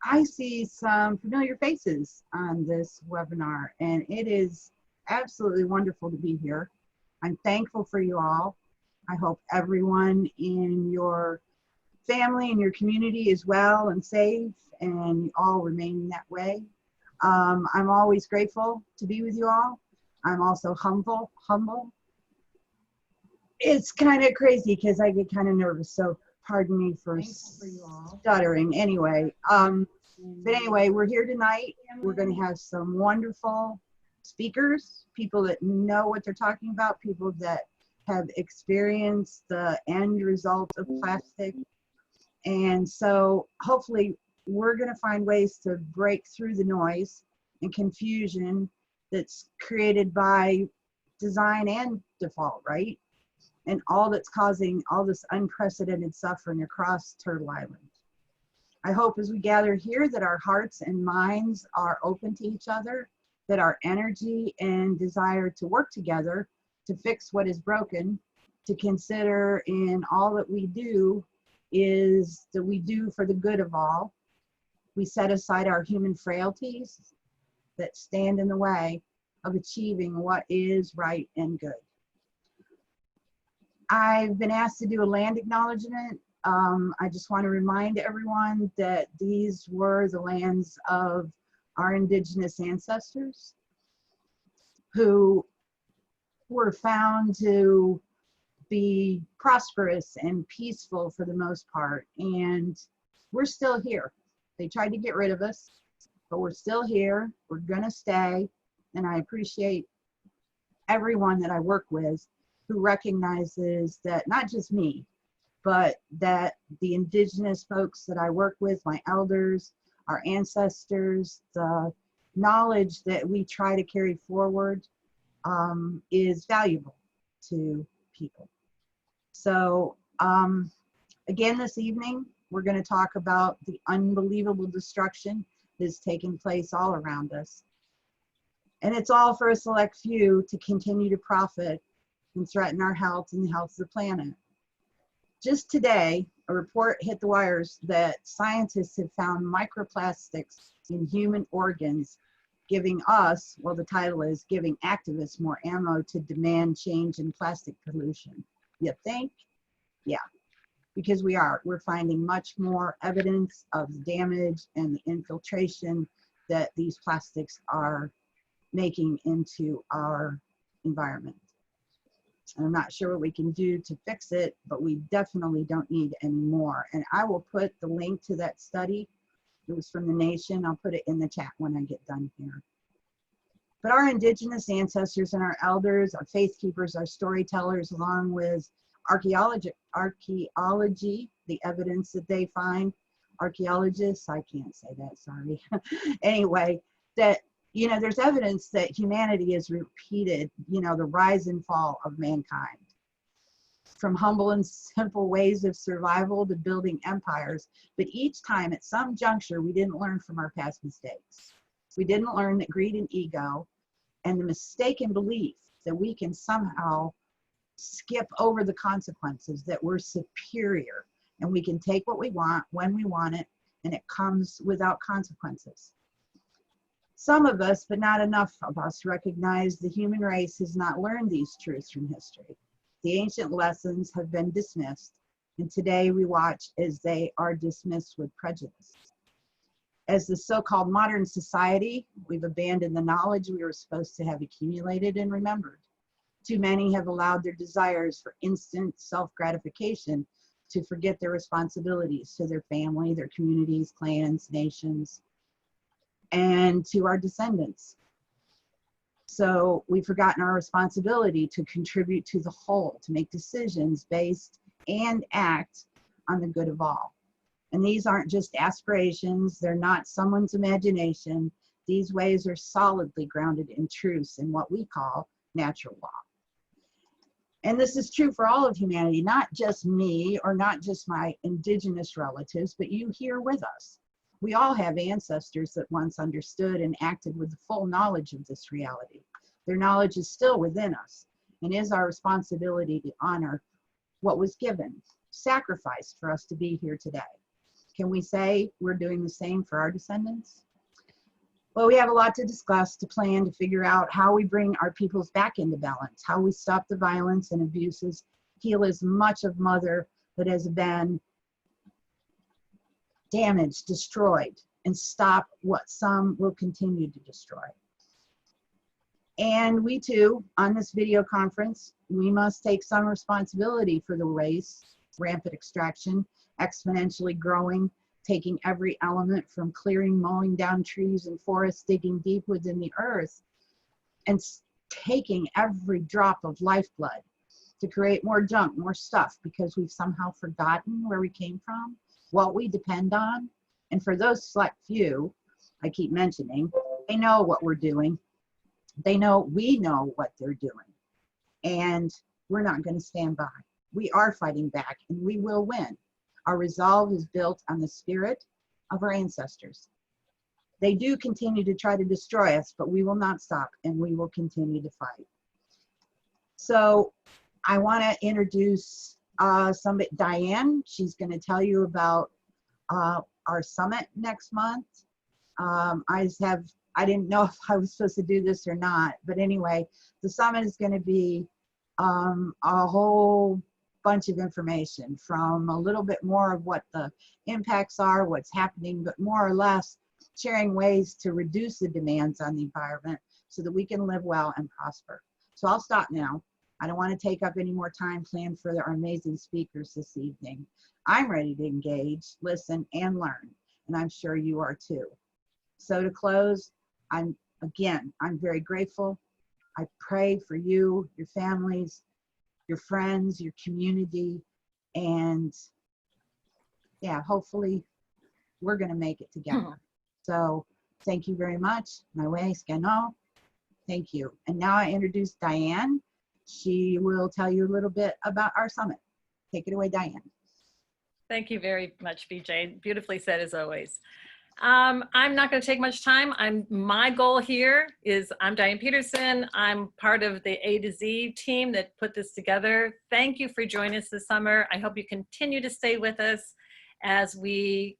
I see some familiar faces on this webinar, and it is absolutely wonderful to be here. I'm thankful for you all. I hope everyone in your family and your community is well and safe, and you all remain that way. I'm always grateful to be with you all. I'm also humble. It's kind of crazy because I get kind of nervous, so pardon me for stuttering. Anyway, but anyway, we're here tonight. We're going to have some wonderful speakers, people that know what they're talking about, people that have experienced the end result of plastic. And so hopefully we're going to find ways to break through the noise and confusion that's created by design and default, right? And all that's causing all this unprecedented suffering across Turtle Island. I hope as we gather here that our hearts and minds are open to each other, that our energy and desire to work together to fix what is broken, to consider in all that we do is that we do for the good of all. We set aside our human frailties that stand in the way of achieving what is right and good. I've been asked to do a land acknowledgement. I just want to remind everyone that these were the lands of our indigenous ancestors who were found to be prosperous and peaceful for the most part, and we're still here. They tried to get rid of us, but we're still here. We're gonna stay, and I appreciate everyone that I work with who recognizes that not just me, but that the indigenous folks that I work with, my elders, our ancestors, the knowledge that we try to carry forward is valuable to people. So again, this evening, we're going to talk about the unbelievable destruction that's taking place all around us. And it's all for a select few to continue to profit and threaten our health and the health of the planet. Just today, a report hit the wires that scientists have found microplastics in human organs, giving us, well, the title is Giving Activists More Ammo to Demand Change in Plastic Pollution. You think? Yeah, because we're finding much more evidence of the damage and the infiltration that these plastics are making into our environment. I'm not sure what we can do to fix it, but we definitely don't need any more. And I will put the link to that study. It was from The Nation. I'll put it in the chat when I get done here. But our indigenous ancestors and our elders, our faith keepers, our storytellers, along with archaeology, the evidence that they find, archaeologists, I can't say that, sorry. Anyway, that, you know, there's evidence that humanity has repeated, you know, the rise and fall of mankind. From humble and simple ways of survival to building empires, but each time at some juncture, we didn't learn from our past mistakes. We didn't learn that greed and ego and the mistaken belief that we can somehow skip over the consequences, that we're superior and we can take what we want when we want it, and it comes without consequences. Some of us, but not enough of us, recognize the human race has not learned these truths from history. The ancient lessons have been dismissed, and today we watch as they are dismissed with prejudice. As the so-called modern society, we've abandoned the knowledge we were supposed to have accumulated and remembered. Too many have allowed their desires for instant self-gratification to forget their responsibilities to their family, their communities, clans, nations, and to our descendants. So we've forgotten our responsibility to contribute to the whole, to make decisions based and act on the good of all. And these aren't just aspirations, they're not someone's imagination. These ways are solidly grounded in truths in what we call natural law. And this is true for all of humanity, not just me or not just my indigenous relatives, but you here with us. We all have ancestors that once understood and acted with the full knowledge of this reality. Their knowledge is still within us and is our responsibility to honor what was given, sacrificed for us to be here today. Can we say we're doing the same for our descendants? Well, we have a lot to discuss, to plan, to figure out how we bring our peoples back into balance, how we stop the violence and abuses, heal as much of Mother that has been damaged, destroyed, and stop what some will continue to destroy. And we too, on this video conference, we must take some responsibility for the waste, rampant extraction, exponentially growing, taking every element from clearing, mowing down trees and forests, digging deep within the earth, and taking every drop of lifeblood to create more junk, more stuff, because we've somehow forgotten where we came from, what we depend on. And for those select few, I keep mentioning, they know what we're doing. They know we know what they're doing. And we're not going to stand by. We are fighting back, and we will win. Our resolve is built on the spirit of our ancestors. They do continue to try to destroy us, but we will not stop, and we will continue to fight. So I want to introduce Diane. She's going to tell you about our summit next month. I didn't know if I was supposed to do this or not, but anyway, the summit is going to be a whole bunch of information, from a little bit more of what the impacts are, what's happening, but more or less sharing ways to reduce the demands on the environment so that we can live well and prosper. So I'll stop now. I don't want to take up any more time planned for our amazing speakers this evening. I'm ready to engage, listen, and learn, and I'm sure you are too. So to close, I'm very grateful. I pray for you, your families, your friends, your community, and yeah, hopefully we're going to make it together. So thank you very much. Thank you. And now I introduce Diane. She will tell you a little bit about our summit. Take it away, Diane. Thank you very much, BJ. Beautifully said, as always. I'm not going to take much time. My goal here is, I'm Diane Peterson. I'm part of the A to Z team that put this together. Thank you for joining us this summer. I hope you continue to stay with us as we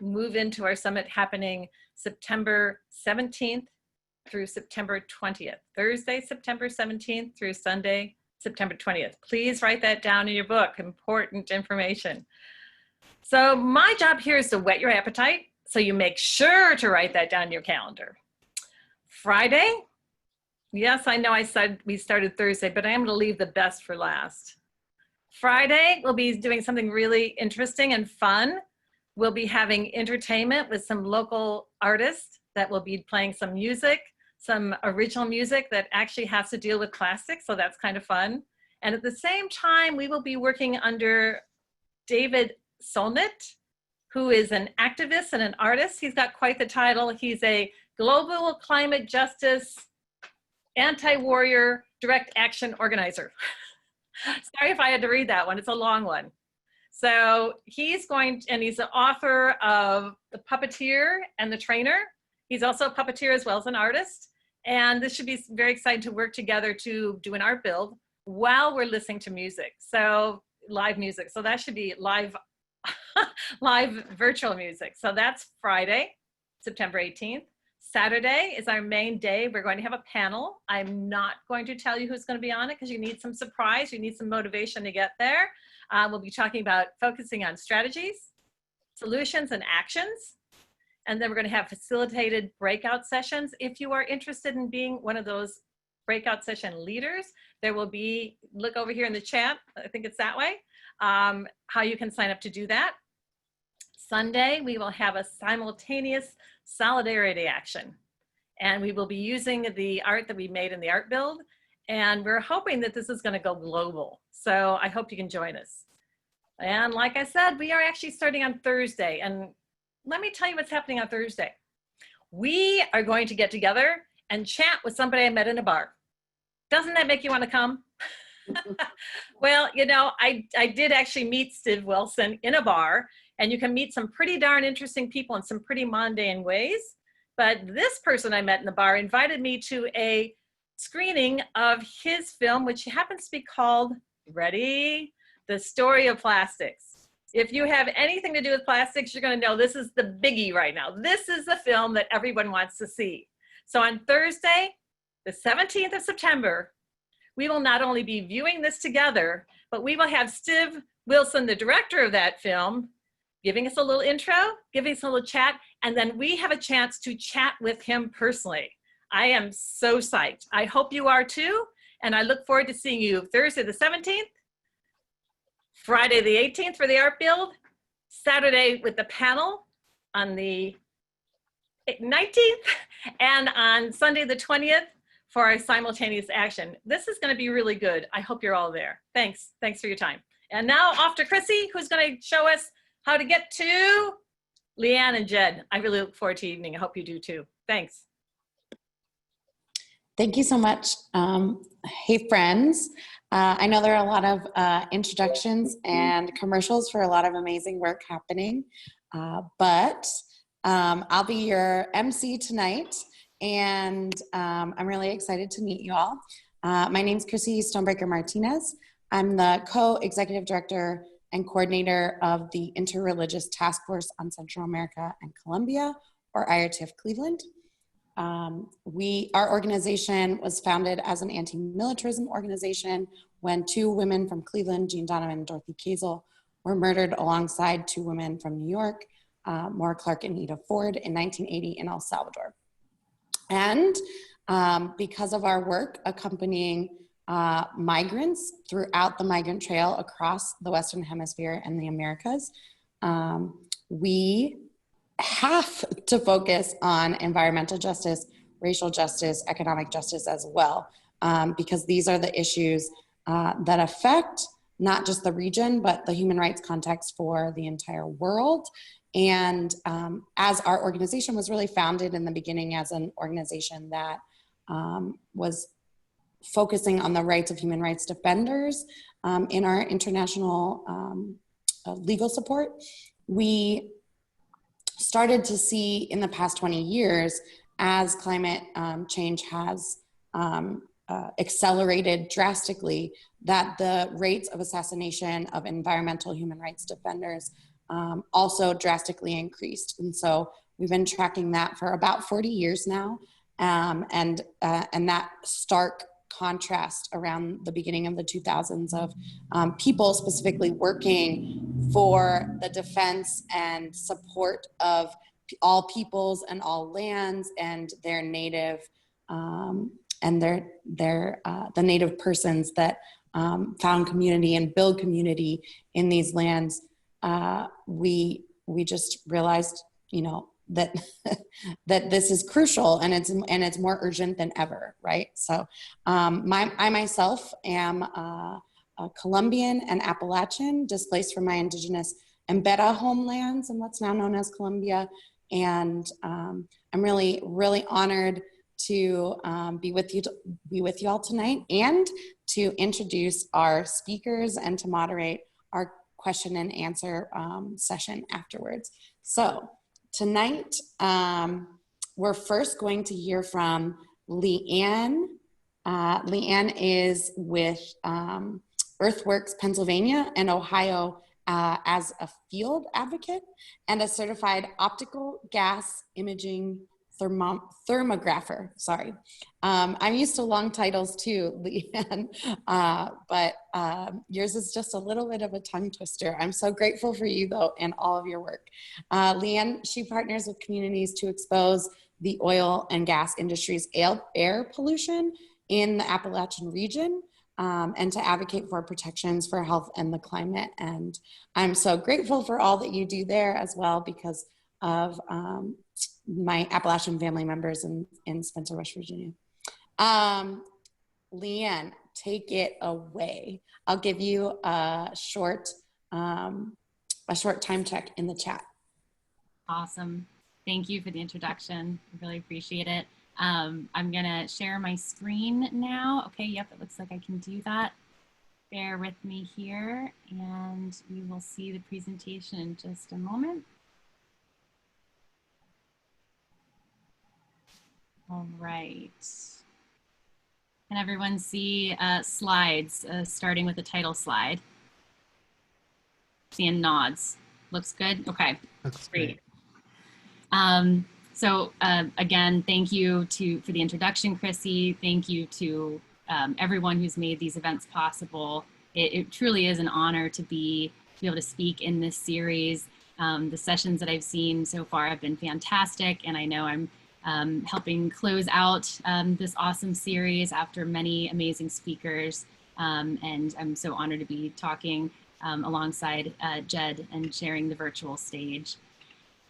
move into our summit happening September 17th through September 20th. Thursday, September 17th through Sunday, September 20th. Please write that down in your book. Important information. So my job here is to whet your appetite. So you make sure to write that down in your calendar. Friday, yes, I know we started Thursday, but I am going to leave the best for last. Friday, we'll be doing something really interesting and fun. We'll be having entertainment with some local artists that will be playing some music, some original music that actually has to deal with plastics, so that's kind of fun. And at the same time, we will be working under David Solnit, who is an activist and an artist. He's got quite the title. He's a global climate justice, anti-warrior, direct action organizer. Sorry if I had to read that one, it's a long one. So he's the author of The Puppeteer and the Trainer. He's also a puppeteer as well as an artist. And this should be very exciting to work together to do an art build while we're listening to music. So live music, so that should be live virtual music. So that's Friday, September 18th. Saturday is our main day. We're going to have a panel. I'm not going to tell you who's going to be on it because you need some surprise. You need some motivation to get there. We'll be talking about focusing on strategies, solutions, and actions. And then we're going to have facilitated breakout sessions. If you are interested in being one of those breakout session leaders, there will be, look over here in the chat, I think it's that way, how you can sign up to do that. Sunday, we will have a simultaneous solidarity action. And we will be using the art that we made in the art build. And we're hoping that this is going to go global. So I hope you can join us. And like I said, we are actually starting on Thursday. And let me tell you what's happening on Thursday. We are going to get together and chat with somebody I met in a bar. Doesn't that make you want to come? Well, you know, I did actually meet Steve Wilson in a bar, and you can meet some pretty darn interesting people in some pretty mundane ways. But this person I met in the bar invited me to a screening of his film, which happens to be called, ready? The Story of Plastics. If you have anything to do with plastics, you're going to know this is the biggie right now. This is the film that everyone wants to see. So on Thursday, the 17th of September, we will not only be viewing this together, but we will have Steve Wilson, the director of that film, giving us a little intro, giving us a little chat, and then we have a chance to chat with him personally. I am so psyched. I hope you are too, and I look forward to seeing you Thursday the 17th, Friday the 18th for the art build, Saturday with the panel on the 19th, and on Sunday the 20th for our simultaneous action. This is going to be really good. I hope you're all there. Thanks. Thanks for your time. And now off to Chrissy, who's going to show us how to get to Leann and Jed. I really look forward to evening. I hope you do too. Thanks. Thank you so much. Hey, friends. I know there are a lot of introductions and commercials for a lot of amazing work happening, but I'll be your MC tonight, and I'm really excited to meet you all. My name's Chrissy Stonebreaker Martinez. I'm the co-executive director and coordinator of the Interreligious Task Force on Central America and Colombia, or IRTF Cleveland. Our organization was founded as an anti-militarism organization when two women from Cleveland, Jean Donovan and Dorothy Kazel, were murdered alongside two women from New York, Maura Clark and Ida Ford, in 1980 in El Salvador. And because of our work accompanying migrants throughout the migrant trail across the Western Hemisphere and the Americas, we have to focus on environmental justice, racial justice, economic justice as well, because these are the issues that affect not just the region, but the human rights context for the entire world. And as our organization was really founded in the beginning as an organization that was focusing on the rights of human rights defenders in our international legal support, we started to see in the past 20 years, as climate change has accelerated drastically, that the rates of assassination of environmental human rights defenders also drastically increased. And so we've been tracking that for about 40 years now. And that stark contrast around the beginning of the 2000s of people specifically working for the defense and support of all peoples and all lands and their native and the native persons that found community and build community in these lands. We just realized, you know, that that this is crucial, and it's more urgent than ever, right? So I myself am a Colombian and Appalachian, displaced from my indigenous Embera homelands in what's now known as Colombia, and I'm really honored to be with you all tonight, and to introduce our speakers and to moderate our question and answer session afterwards. So tonight, we're first going to hear from Leann. Leann is with Earthworks, Pennsylvania and Ohio as a field advocate and a certified optical gas imaging thermographer. Sorry. I'm used to long titles too, Leann, but yours is just a little bit of a tongue twister. I'm so grateful for you though and all of your work. Leann, she partners with communities to expose the oil and gas industry's air pollution in the Appalachian region, and to advocate for protections for health and the climate. And I'm so grateful for all that you do there as well, because of my Appalachian family members in Spencer, West Virginia. Leann, take it away. I'll give you a short time check in the chat. Awesome. Thank you for the introduction. I really appreciate it. I'm gonna share my screen now. Okay, yep, it looks like I can do that. Bear with me here, and you will see the presentation in just a moment. All right. Can everyone see slides, starting with the title slide? seeing nods. Looks good? Okay, That's great. great. Again, thank you for the introduction, Chrissy. Thank you to everyone who's made these events possible. It truly is an honor to be able to speak in this series. The sessions that I've seen so far have been fantastic, and I know I'm helping close out this awesome series after many amazing speakers. And I'm so honored to be talking alongside Jed and sharing the virtual stage.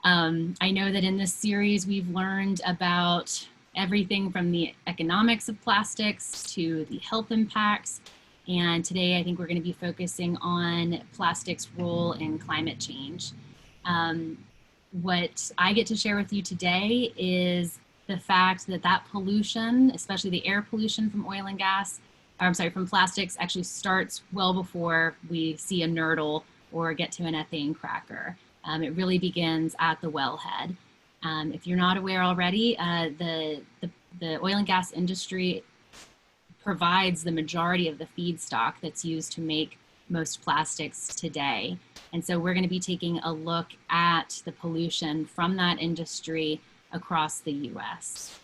I know that in this series we've learned about everything from the economics of plastics to the health impacts. And today I think we're going to be focusing on plastics' role in climate change. What I get to share with you today is the fact that that pollution, especially the air pollution from oil and gas, from plastics, actually starts well before we see a nurdle or get to an ethane cracker. It really begins at the wellhead. If you're not aware already, the oil and gas industry provides the majority of the feedstock that's used to make most plastics today. And so we're going to be taking a look at the pollution from that industry across the US.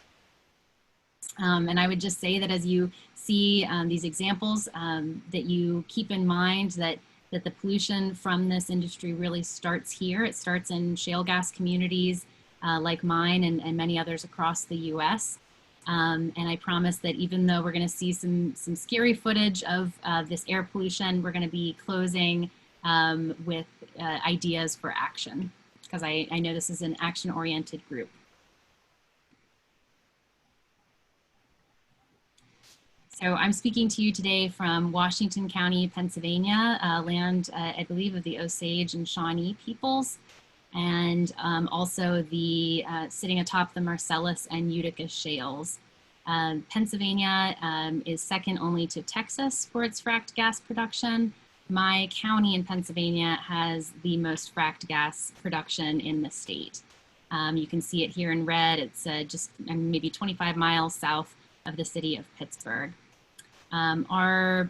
And I would just say that as you see these examples, that you keep in mind that the pollution from this industry really starts here. It starts in shale gas communities like mine and many others across the US. And I promise that even though we're going to see some scary footage of this air pollution, we're going to be closing with ideas for action, because I know this is an action-oriented group. So I'm speaking to you today from Washington County, Pennsylvania, land, I believe, of the Osage and Shawnee peoples, and also the sitting atop the Marcellus and Utica shales. Pennsylvania is second only to Texas for its fracked gas production. My county in Pennsylvania has the most fracked gas production in the state. You can see it here in red. It's just maybe 25 miles south of the city of Pittsburgh. Our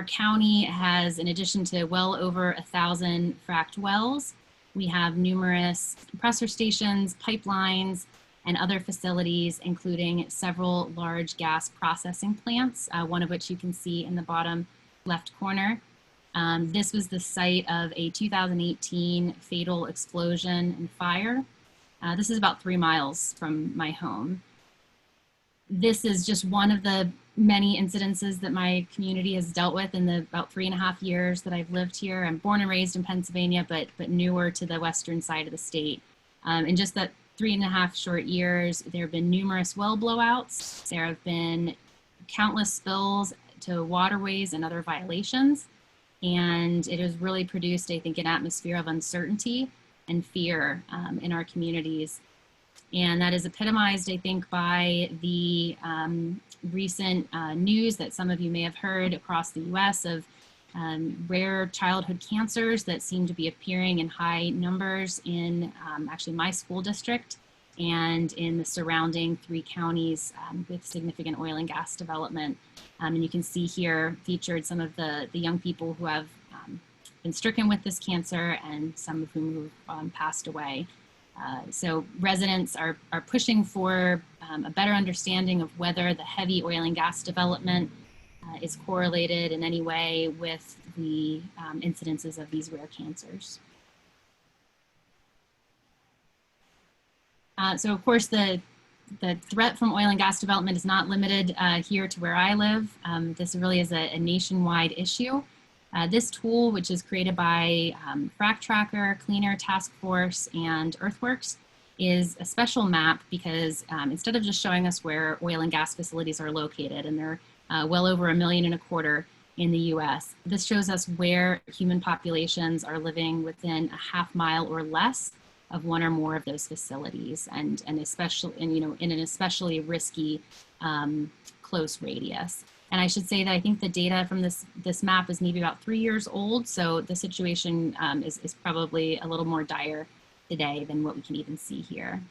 county has, in addition to well over 1,000 fracked wells, we have numerous compressor stations, pipelines, and other facilities, including several large gas processing plants, one of which you can see in the bottom left corner. This was the site of a 2018 fatal explosion and fire. This is about 3 miles from my home. This is just one of the many incidences that my community has dealt with in the about 3.5 years that I've lived here. I'm born and raised in Pennsylvania, but newer to the western side of the state. In just that 3.5 short years, there have been numerous well blowouts. There have been countless spills to waterways and other violations. And it has really produced, I think, an atmosphere of uncertainty and fear in our communities. And that is epitomized, I think, by the recent news that some of you may have heard across the US of rare childhood cancers that seem to be appearing in high numbers in actually my school district and in the surrounding 3 counties with significant oil and gas development. And you can see here featured some of the young people who have been stricken with this cancer and some of whom have passed away. So residents are pushing for a better understanding of whether the heavy oil and gas development is correlated in any way with the incidences of these rare cancers. So of course the threat from oil and gas development is not limited here to where I live. This really is a nationwide issue. This tool, which is created by Frac Tracker, Clean Air Task Force, and Earthworks, is a special map because instead of just showing us where oil and gas facilities are located, and they're well over 1.25 million in the US, this shows us where human populations are living within a half mile or less of one or more of those facilities, and especially in an especially risky close radius. And I should say that I think the data from this map is maybe about 3 years old, so the situation is probably a little more dire today than what we can even see here.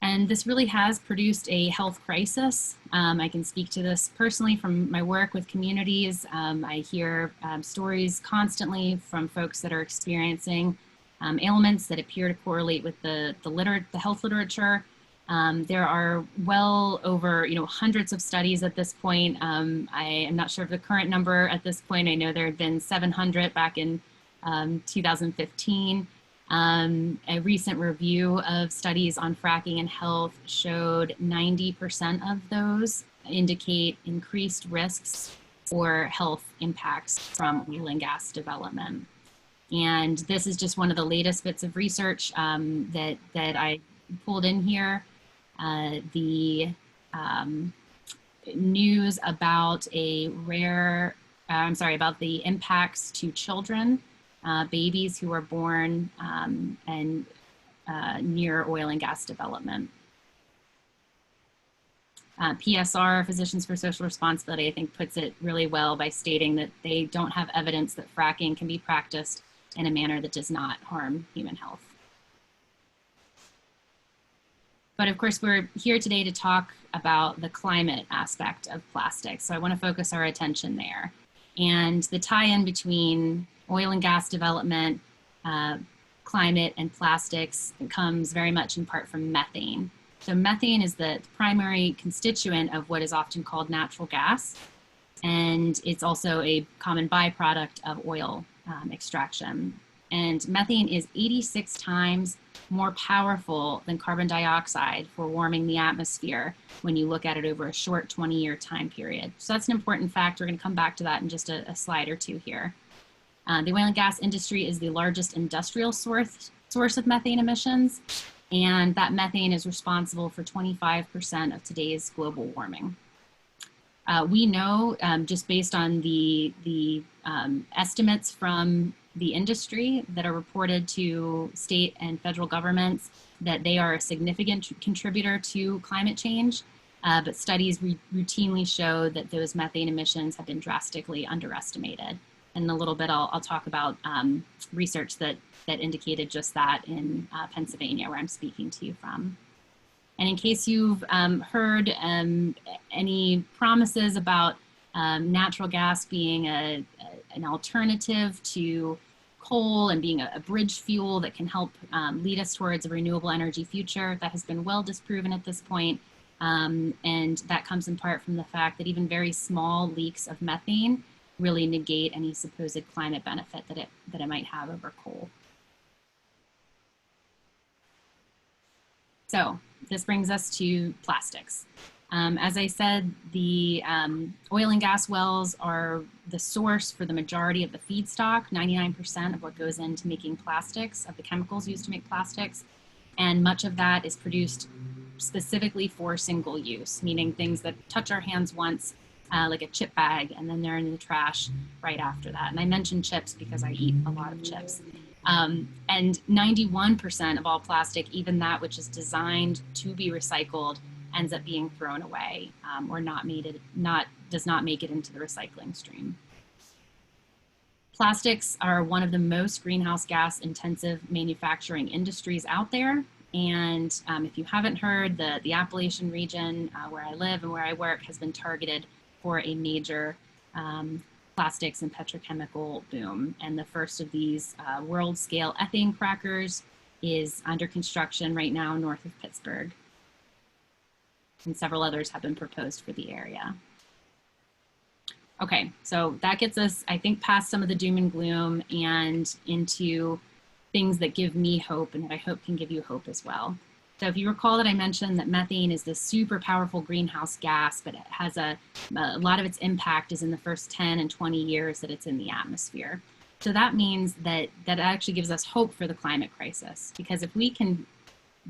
And And this really has produced a health crisis. I can speak to this personally from my work with communities. I hear stories constantly from folks that are experiencing ailments that appear to correlate with the health literature. There are well over, hundreds of studies at this point. I am not sure of the current number at this point. I know there had been 700 back in 2015. A recent review of studies on fracking and health showed 90% of those indicate increased risks or health impacts from oil and gas development. And this is just one of the latest bits of research that I pulled in here. The news about about the impacts to children, babies who are born and near oil and gas development. PSR, Physicians for Social Responsibility, I think puts it really well by stating that they don't have evidence that fracking can be practiced in a manner that does not harm human health. But of course, we're here today to talk about the climate aspect of plastics. So I want to focus our attention there. And the tie-in between oil and gas development, climate, and plastics comes very much in part from methane. So methane is the primary constituent of what is often called natural gas. And it's also a common byproduct of oil extraction. And methane is 86 times more powerful than carbon dioxide for warming the atmosphere when you look at it over a short 20-year time period. So that's an important fact. We're going to come back to that in just a slide or two here. The oil and gas industry is the largest industrial source of methane emissions, and that methane is responsible for 25% of today's global warming. We know, just based on the estimates from the industry that are reported to state and federal governments, that they are a significant contributor to climate change, but studies routinely show that those methane emissions have been drastically underestimated. And in a little bit, I'll talk about research that indicated just that in Pennsylvania, where I'm speaking to you from. And in case you've heard any promises about natural gas being an alternative to coal and being a bridge fuel that can help lead us towards a renewable energy future, that has been well disproven at this point. And that comes in part from the fact that even very small leaks of methane really negate any supposed climate benefit that it might have over coal. So this brings us to plastics. As I said, the oil and gas wells are the source for the majority of the feedstock, 99% of what goes into making plastics, of the chemicals used to make plastics. And much of that is produced specifically for single use, meaning things that touch our hands once, like a chip bag, and then they're in the trash right after that. And I mentioned chips because I eat a lot of chips. And 91% of all plastic, even that which is designed to be recycled, ends up being thrown away or does not make it into the recycling stream. Plastics are one of the most greenhouse gas intensive manufacturing industries out there. And if you haven't heard, the Appalachian region where I live and where I work has been targeted for a major plastics and petrochemical boom. And the first of these world scale ethane crackers is under construction right now north of Pittsburgh. And several others have been proposed for the area. Okay, so that gets us, I think, past some of the doom and gloom and into things that give me hope and that I hope can give you hope as well. So if you recall that I mentioned that methane is this super powerful greenhouse gas, but it has a lot of its impact is in the first 10 and 20 years that it's in the atmosphere. So that means that actually gives us hope for the climate crisis, because if we can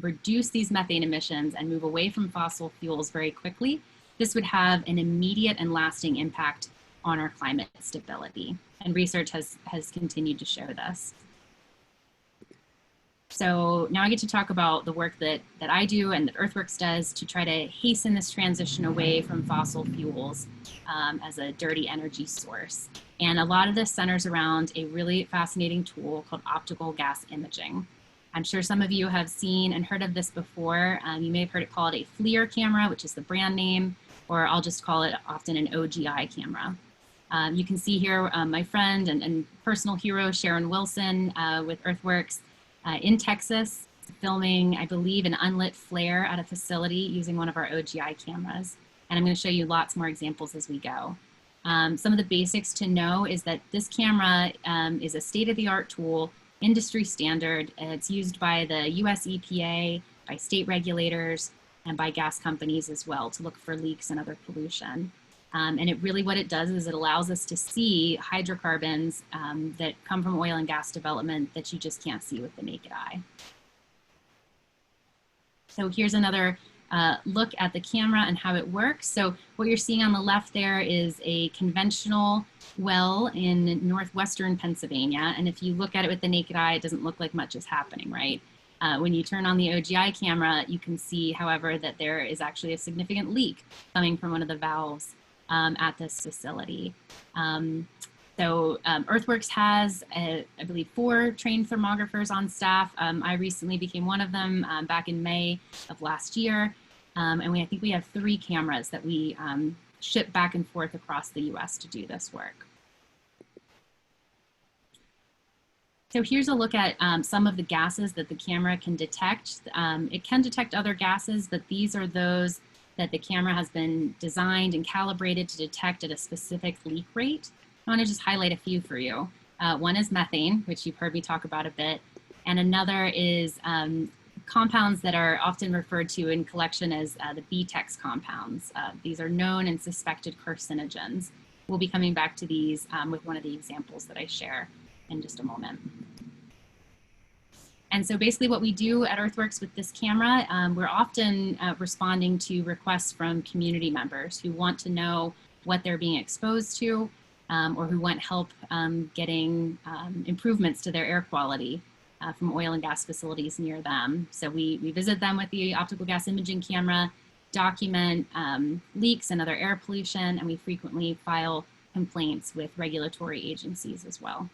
reduce these methane emissions and move away from fossil fuels very quickly, this would have an immediate and lasting impact on our climate stability. And research has continued to show this. So now I get to talk about the work that I do and that Earthworks does to try to hasten this transition away from fossil fuels as a dirty energy source. And a lot of this centers around a really fascinating tool called optical gas imaging. I'm sure some of you have seen and heard of this before. You may have heard it called a FLIR camera, which is the brand name, or I'll just call it often an OGI camera. You can see here my friend and personal hero, Sharon Wilson with Earthworks in Texas, filming, I believe, an unlit flare at a facility using one of our OGI cameras. And I'm going to show you lots more examples as we go. Some of the basics to know is that this camera is a state-of-the-art tool, industry standard. It's used by the US EPA, by state regulators, and by gas companies as well to look for leaks and other pollution. And what it does is it allows us to see hydrocarbons that come from oil and gas development that you just can't see with the naked eye. So here's another look at the camera and how it works. So what you're seeing on the left there is a conventional well in northwestern Pennsylvania. And if you look at it with the naked eye, it doesn't look like much is happening, right? When you turn on the OGI camera, you can see, however, that there is actually a significant leak coming from one of the valves at this facility. Earthworks has, I believe, 4 trained thermographers on staff. I recently became one of them back in May of last year. And I think we have 3 cameras that we ship back and forth across the US to do this work. So here's a look at some of the gases that the camera can detect. It can detect other gases, but these are those that the camera has been designed and calibrated to detect at a specific leak rate. I want to just highlight a few for you. One is methane, which you've heard me talk about a bit, and another is compounds that are often referred to in collection as the BTEX compounds. These are known and suspected carcinogens. We'll be coming back to these with one of the examples that I share in just a moment. And so basically what we do at Earthworks with this camera, we're often responding to requests from community members who want to know what they're being exposed to or who want help getting improvements to their air quality from oil and gas facilities near them. So we visit them with the optical gas imaging camera, document leaks and other air pollution, and we frequently file complaints with regulatory agencies as well.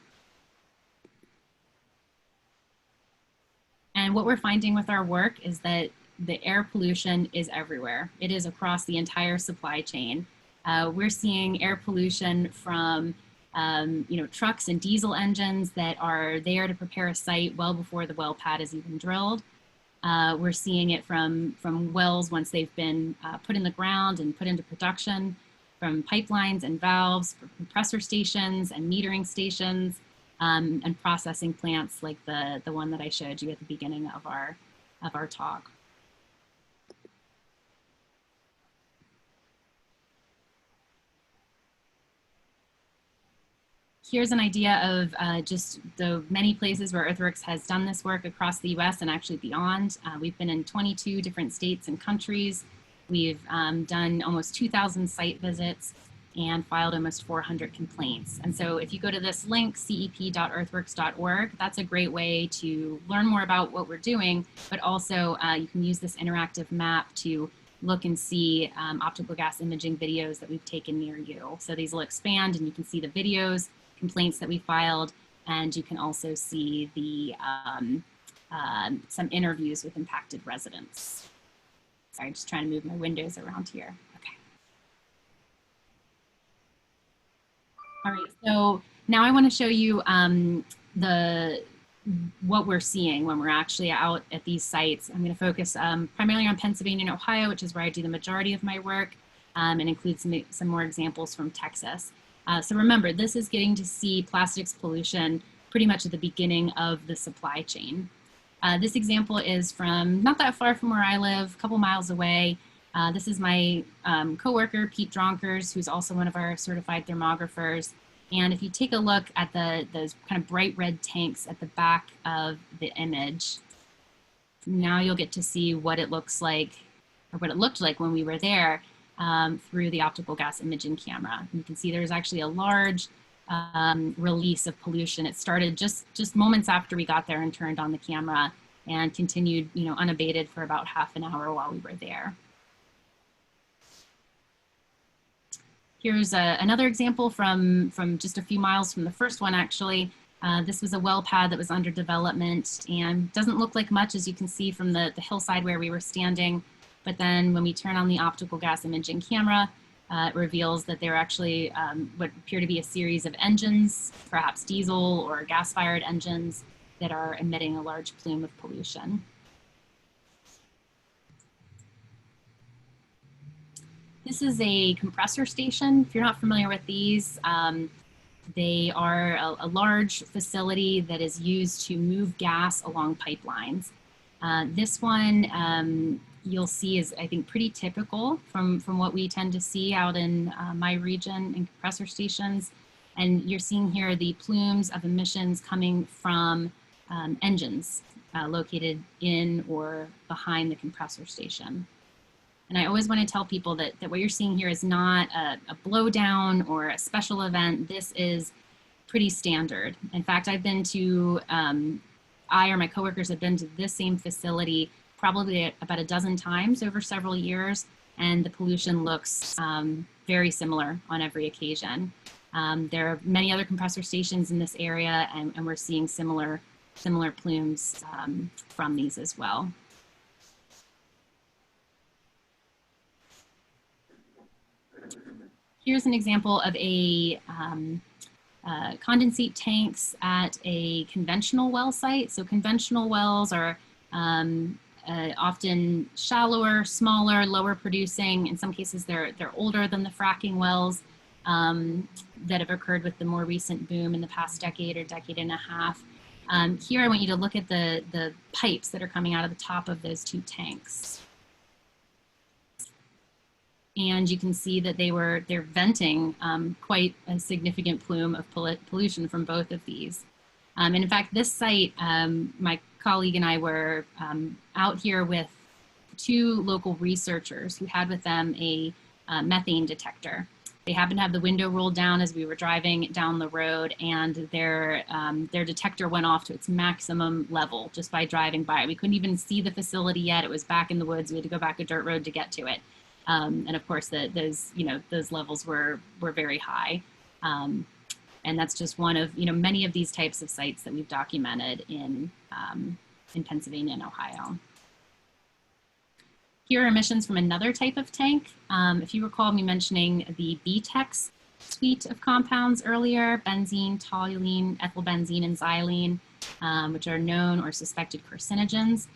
And what we're finding with our work is that the air pollution is everywhere. It is across the entire supply chain. We're seeing air pollution from trucks and diesel engines that are there to prepare a site well before the well pad is even drilled. We're seeing it from wells once they've been put in the ground and put into production, from pipelines and valves, from compressor stations and metering stations, and processing plants like the one that I showed you at the beginning of our talk. Here's an idea of just the many places where Earthworks has done this work across the US and actually beyond. We've been in 22 different states and countries. We've done almost 2,000 site visits and filed almost 400 complaints. And so if you go to this link, cep.earthworks.org, that's a great way to learn more about what we're doing, but also you can use this interactive map to look and see optical gas imaging videos that we've taken near you. So these will expand and you can see the videos, complaints that we filed, and you can also see the some interviews with impacted residents. Sorry, just trying to move my windows around here. Okay. All right, so now I want to show you what we're seeing when we're actually out at these sites. I'm going to focus primarily on Pennsylvania and Ohio, which is where I do the majority of my work, and include some more examples from Texas. So remember, this is getting to see plastics pollution pretty much at the beginning of the supply chain. This example is from not that far from where I live, a couple miles away. This is my coworker, Pete Dronkers, who's also one of our certified thermographers. And if you take a look at those kind of bright red tanks at the back of the image, now you'll get to see what it looks like, or what it looked like when we were there through the optical gas imaging camera. You can see there's actually a large release of pollution. It started just moments after we got there and turned on the camera, and continued, unabated for about half an hour while we were there. Here's another example from just a few miles from the first one, actually. This was a well pad that was under development and doesn't look like much, as you can see from the hillside where we were standing. But then when we turn on the optical gas imaging camera, it reveals that there are actually what appear to be a series of engines, perhaps diesel or gas-fired engines, that are emitting a large plume of pollution. This is a compressor station. If you're not familiar with these, they are a large facility that is used to move gas along pipelines. This one you'll see is, I think, pretty typical from what we tend to see out in my region in compressor stations. And you're seeing here the plumes of emissions coming from engines located in or behind the compressor station. And I always want to tell people that what you're seeing here is not a blowdown or a special event. This is pretty standard. In fact, I've been to, I or my coworkers have been to this same facility probably about a dozen times over several years, and the pollution looks very similar on every occasion. There are many other compressor stations in this area, and we're seeing similar plumes from these as well. Here's an example of a condensate tanks at a conventional well site. So conventional wells are often shallower, smaller, lower producing. In some cases, they're older than the fracking wells that have occurred with the more recent boom in the past decade or decade and a half. Here, I want you to look at the pipes that are coming out of the top of those two tanks. And you can see that they're venting quite a significant plume of pollution from both of these. And in fact, this site, my colleague and I were out here with two local researchers who had with them a methane detector. They happened to have the window rolled down as we were driving down the road, and their detector went off to its maximum level just by driving by. We couldn't even see the facility yet. It was back in the woods. We had to go back a dirt road to get to it. And of course, those levels were very high. And that's just one of many of these types of sites that we've documented in Pennsylvania and Ohio. Here are emissions from another type of tank. If you recall me mentioning the BTEX suite of compounds earlier, benzene, toluene, ethylbenzene, and xylene, which are known or suspected carcinogens.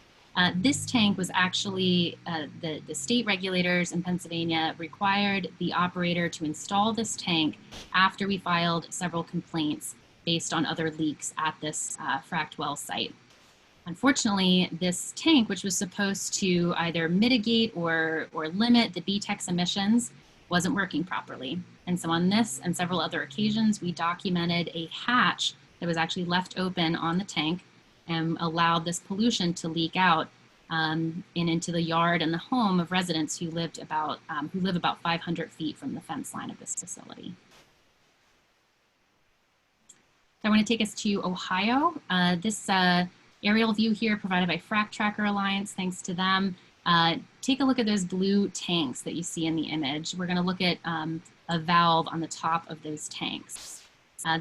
This tank was actually, the state regulators in Pennsylvania required the operator to install this tank after we filed several complaints based on other leaks at this fracked well site. Unfortunately, this tank, which was supposed to either mitigate or limit the BTEX emissions, wasn't working properly. And so on this and several other occasions, we documented a hatch that was actually left open on the tank and allowed this pollution to leak out into the yard and the home of residents who live about 500 feet from the fence line of this facility. So I want to take us to Ohio. This aerial view here provided by Frac Tracker Alliance, thanks to them. Take a look at those blue tanks that you see in the image. We're going to look at a valve on the top of those tanks.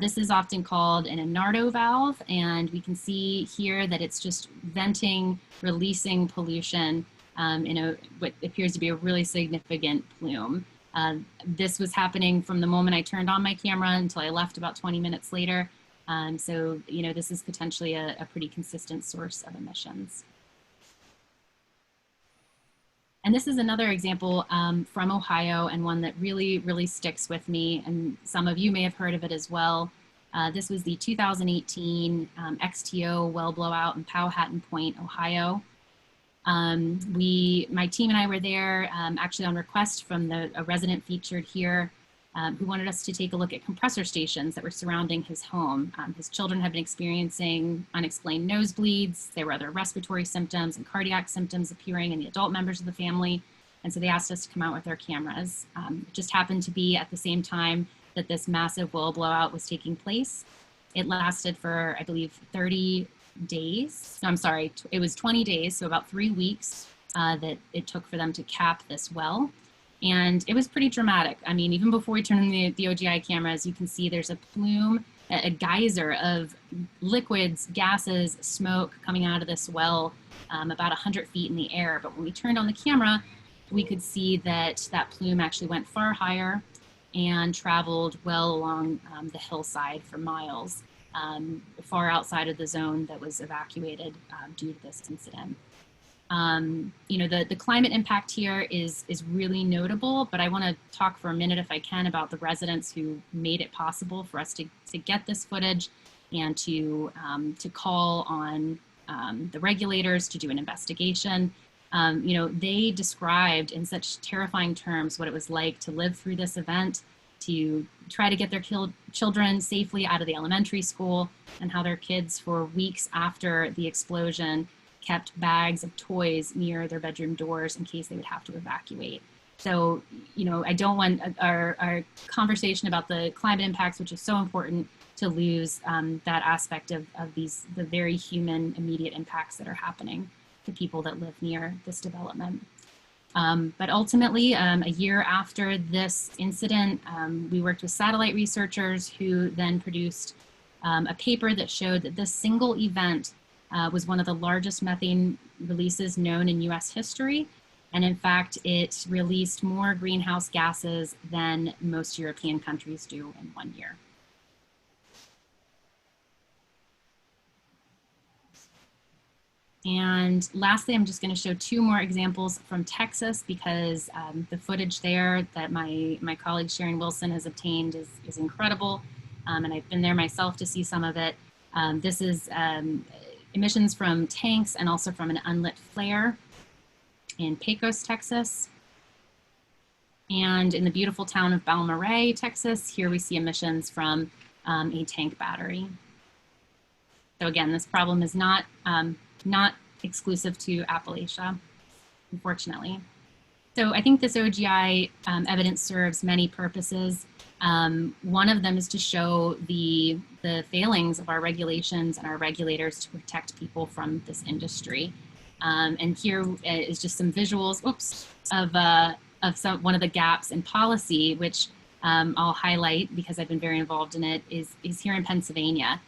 This is often called an Inardo valve, and we can see here that it's just venting, releasing pollution in what appears to be a really significant plume. This was happening from the moment I turned on my camera until I left about 20 minutes later. So, this is potentially a pretty consistent source of emissions. And this is another example from Ohio, and one that really, really sticks with me, and some of you may have heard of it as well. This was the 2018 XTO well blowout in Powhatan Point, Ohio. My team and I were there actually on request from a resident featured here who wanted us to take a look at compressor stations that were surrounding his home. His children had been experiencing unexplained nosebleeds. There were other respiratory symptoms and cardiac symptoms appearing in the adult members of the family. And so they asked us to come out with our cameras. It just happened to be at the same time that this massive well blowout was taking place. It lasted for, I believe, 30 days. No, I'm sorry, it was 20 days, so about 3 weeks that it took for them to cap this well. And it was pretty dramatic. I mean, even before we turn on the OGI cameras, you can see there's a plume a geyser of liquids, gases, smoke coming out of this well about 100 feet in the air. But when we turned on the camera, we could see that that plume actually went far higher and traveled well along the hillside for miles, far outside of the zone that was evacuated due to this incident. You know, the climate impact here is really notable, but I want to talk for a minute, if I can, about the residents who made it possible for us to get this footage and to call on the regulators to do an investigation. You know, they described in such terrifying terms what it was like to live through this event, to try to get their children safely out of the elementary school, and how their kids for weeks after the explosion kept bags of toys near their bedroom doors in case they would have to evacuate. So, you know, I don't want our conversation about the climate impacts, which is so important, to lose that aspect of the very human immediate impacts that are happening to people that live near this development. But ultimately, a year after this incident, we worked with satellite researchers who then produced a paper that showed that this single event was one of the largest methane releases known in US history. And in fact, it released more greenhouse gases than most European countries do in 1 year. And lastly, I'm just going to show two more examples from Texas, because the footage there that my colleague Sharon Wilson has obtained is incredible. And I've been there myself to see some of it. This is emissions from tanks and also from an unlit flare in Pecos, Texas. And in the beautiful town of Balmorhea, Texas, here we see emissions from a tank battery. So again, this problem is not exclusive to Appalachia, unfortunately. So I think this OGI evidence serves many purposes. One of them is to show the failings of our regulations and our regulators to protect people from this industry. And here is just some visuals, of one of the gaps in policy, which I'll highlight because I've been very involved in it, is here in Pennsylvania.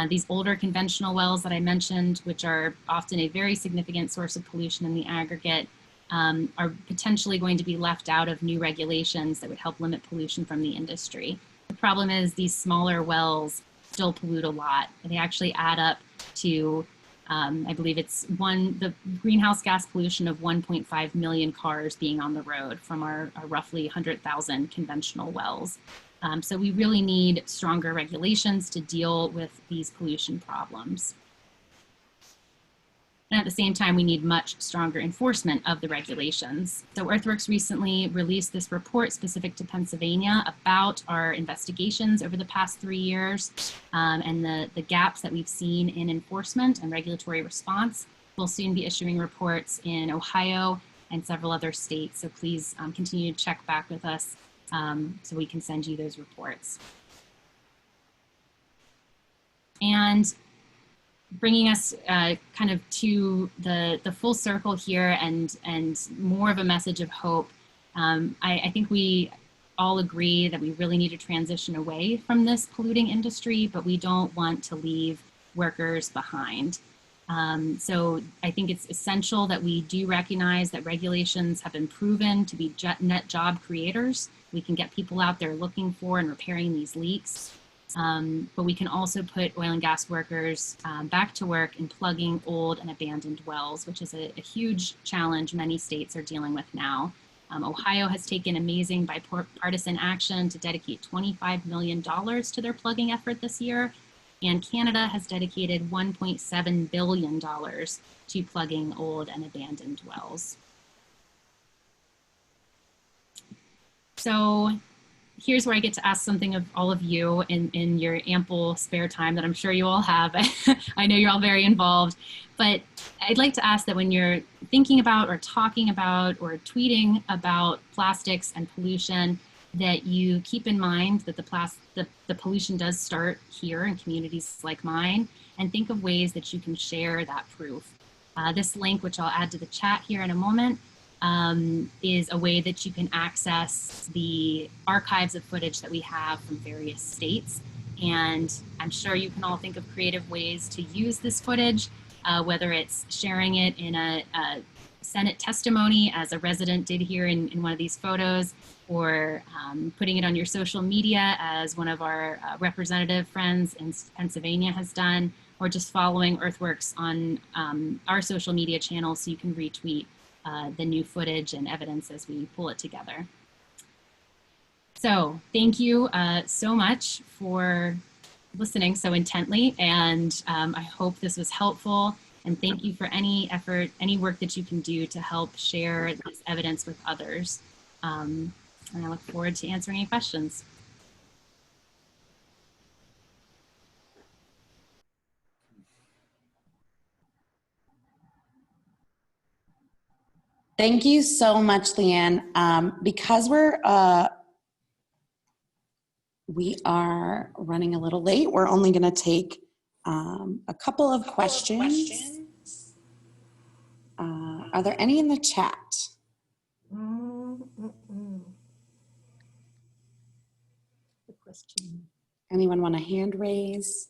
These older conventional wells that I mentioned, which are often a very significant source of pollution in the aggregate, are potentially going to be left out of new regulations that would help limit pollution from the industry. The problem is these smaller wells still pollute a lot. They actually add up to, I believe it's the greenhouse gas pollution of 1.5 million cars being on the road from our roughly 100,000 conventional wells. So we really need stronger regulations to deal with these pollution problems. And at the same time, we need much stronger enforcement of the regulations. So Earthworks recently released this report specific to Pennsylvania about our investigations over the past 3 years and the gaps that we've seen in enforcement and regulatory response. We'll soon be issuing reports in Ohio and several other states. So please continue to check back with us so we can send you those reports. And bringing us kind of to the full circle here and more of a message of hope. I think we all agree that we really need to transition away from this polluting industry, but we don't want to leave workers behind. So I think it's essential that we do recognize that regulations have been proven to be net job creators. We can get people out there looking for and repairing these leaks. But we can also put oil and gas workers back to work in plugging old and abandoned wells, which is a huge challenge many states are dealing with now. Ohio has taken amazing bipartisan action to dedicate $25 million to their plugging effort this year, and Canada has dedicated $1.7 billion to plugging old and abandoned wells. So here's where I get to ask something of all of you in your ample spare time that I'm sure you all have. I know you're all very involved, but I'd like to ask that when you're thinking about or talking about or tweeting about plastics and pollution, that you keep in mind that the pollution does start here in communities like mine, and think of ways that you can share that proof. This link, which I'll add to the chat here in a moment, is a way that you can access the archives of footage that we have from various states. And I'm sure you can all think of creative ways to use this footage, whether it's sharing it in a Senate testimony, as a resident did here in one of these photos, or putting it on your social media, as one of our representative friends in Pennsylvania has done, or just following Earthworks on our social media channels so you can retweet the new footage and evidence as we pull it together. So thank you so much for listening so intently, and I hope this was helpful. And thank you for any effort, any work that you can do to help share this evidence with others. And I look forward to answering any questions. Thank you so much, Leann. Because we are running a little late, we're only going to take a couple of questions. Are there any in the chat? The question. Anyone want a hand raise?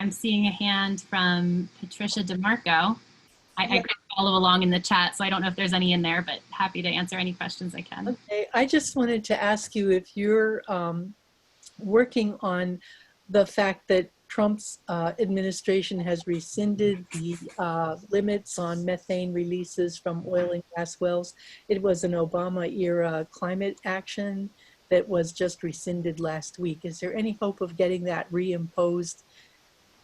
I'm seeing a hand from Patricia DeMarco. I couldn't follow along in the chat, so I don't know if there's any in there, but happy to answer any questions I can. Okay, I just wanted to ask you if you're working on the fact that Trump's administration has rescinded the limits on methane releases from oil and gas wells. It was an Obama-era climate action that was just rescinded last week. Is there any hope of getting that reimposed,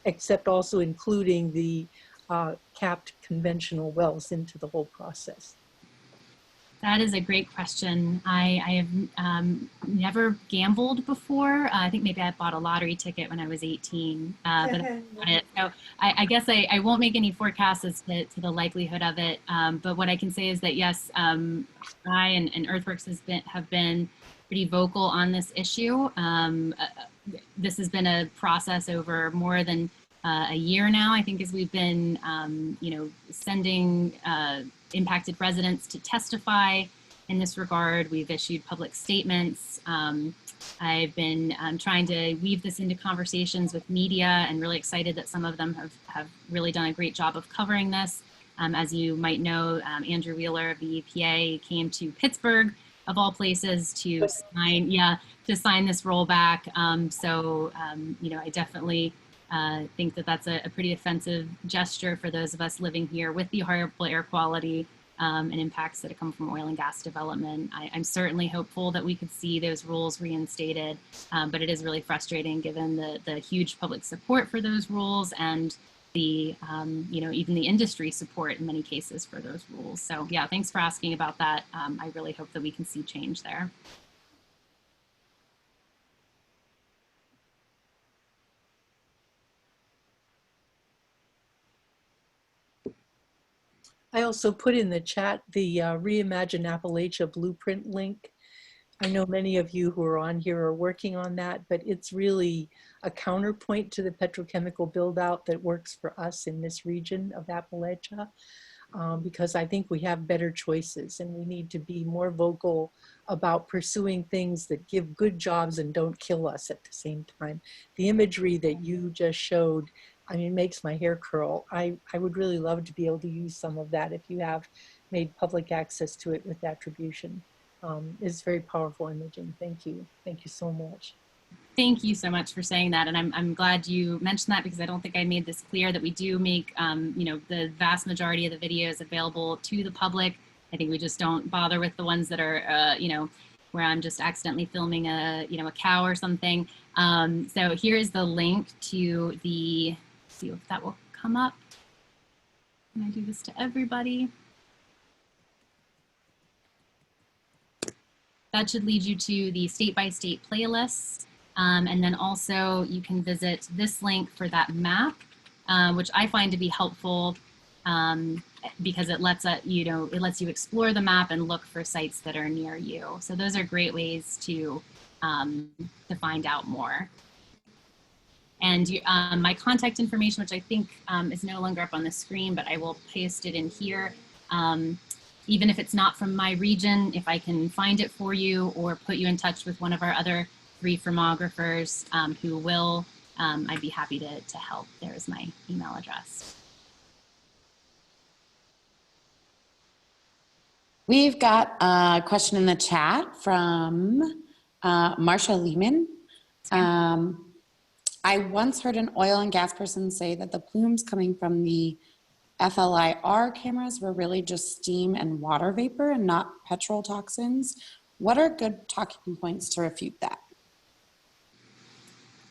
except also including the capped conventional wells into the whole process? That is a great question. I have never gambled before. I think maybe I bought a lottery ticket when I was 18. So I guess I won't make any forecasts as to the likelihood of it. But what I can say is that yes, I and Earthworks have been pretty vocal on this issue. This has been a process over more than a year now, I think, as we've been, sending impacted residents to testify in this regard. We've issued public statements. I've been trying to weave this into conversations with media, and really excited that some of them have really done a great job of covering this. As you might know, Andrew Wheeler of the EPA came to Pittsburgh, of all places, to sign this rollback. I definitely think that that's a pretty offensive gesture for those of us living here with the horrible air quality and impacts that come from oil and gas development. I'm certainly hopeful that we could see those rules reinstated, but it is really frustrating given the huge public support for those rules and the, even the industry support in many cases for those rules. So yeah, thanks for asking about that. I really hope that we can see change there. I also put in the chat the Reimagine Appalachia blueprint link. I know many of you who are on here are working on that, but it's really a counterpoint to the petrochemical build out that works for us in this region of Appalachia, because I think we have better choices and we need to be more vocal about pursuing things that give good jobs and don't kill us at the same time. The imagery that you just showed, I mean, it makes my hair curl. I would really love to be able to use some of that if you have made public access to it with attribution. It's very powerful imaging. Thank you. Thank you so much. Thank you so much for saying that. And I'm glad you mentioned that, because I don't think I made this clear that we do make, the vast majority of the videos available to the public. I think we just don't bother with the ones that are, where I'm just accidentally filming a cow or something. So here is the link to the, see if that will come up. Can I do this to everybody? That should lead you to the state-by-state playlists. And then also you can visit this link for that map, which I find to be helpful because it lets you explore the map and look for sites that are near you. So those are great ways to find out more. And my contact information, which I think is no longer up on the screen, but I will paste it in here. even if it's not from my region, if I can find it for you or put you in touch with one of our other 3 thermographers who will, I'd be happy to help. There's my email address. We've got a question in the chat from Marsha Lehman. I once heard an oil and gas person say that the plumes coming from the FLIR cameras were really just steam and water vapor and not petrol toxins. What are good talking points to refute that?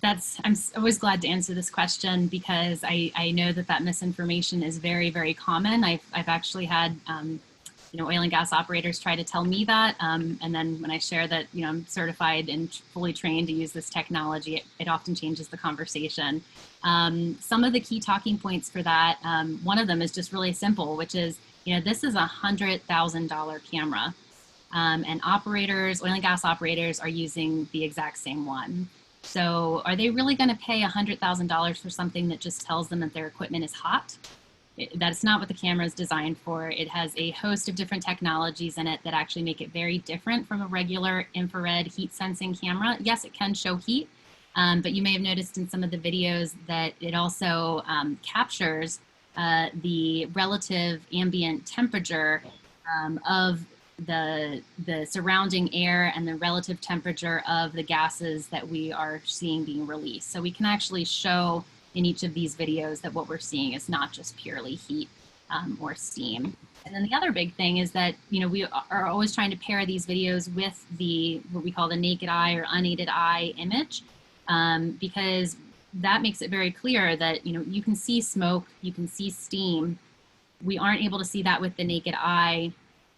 I'm always glad to answer this question because I know that misinformation is very, very common. I've actually had oil and gas operators try to tell me that. And then when I share that, I'm certified and fully trained to use this technology, it often changes the conversation. Some of the key talking points for that, one of them is just really simple, which is, this is a $100,000 camera. And operators, oil and gas operators are using the exact same one. So are they really going to pay $100,000 for something that just tells them that their equipment is hot? That's not what the camera is designed for. It has a host of different technologies in it that actually make it very different from a regular infrared heat sensing camera. Yes, it can show heat, but you may have noticed in some of the videos that it also captures the relative ambient temperature of the surrounding air and the relative temperature of the gases that we are seeing being released. So we can actually show in each of these videos that what we're seeing is not just purely heat or steam. And then the other big thing is that, we are always trying to pair these videos with what we call the naked eye or unaided eye image, because that makes it very clear that, you can see smoke, you can see steam. We aren't able to see that with the naked eye.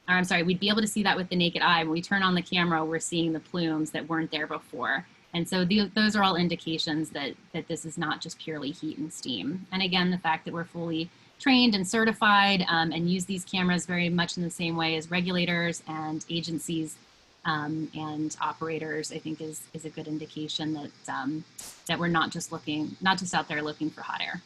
Or I'm sorry, we'd be able to see that with the naked eye. When we turn on the camera, we're seeing the plumes that weren't there before. And so those are all indications that this is not just purely heat and steam. And again, the fact that we're fully trained and certified and use these cameras very much in the same way as regulators and agencies and operators, I think is a good indication that that we're not just out there looking for hot air.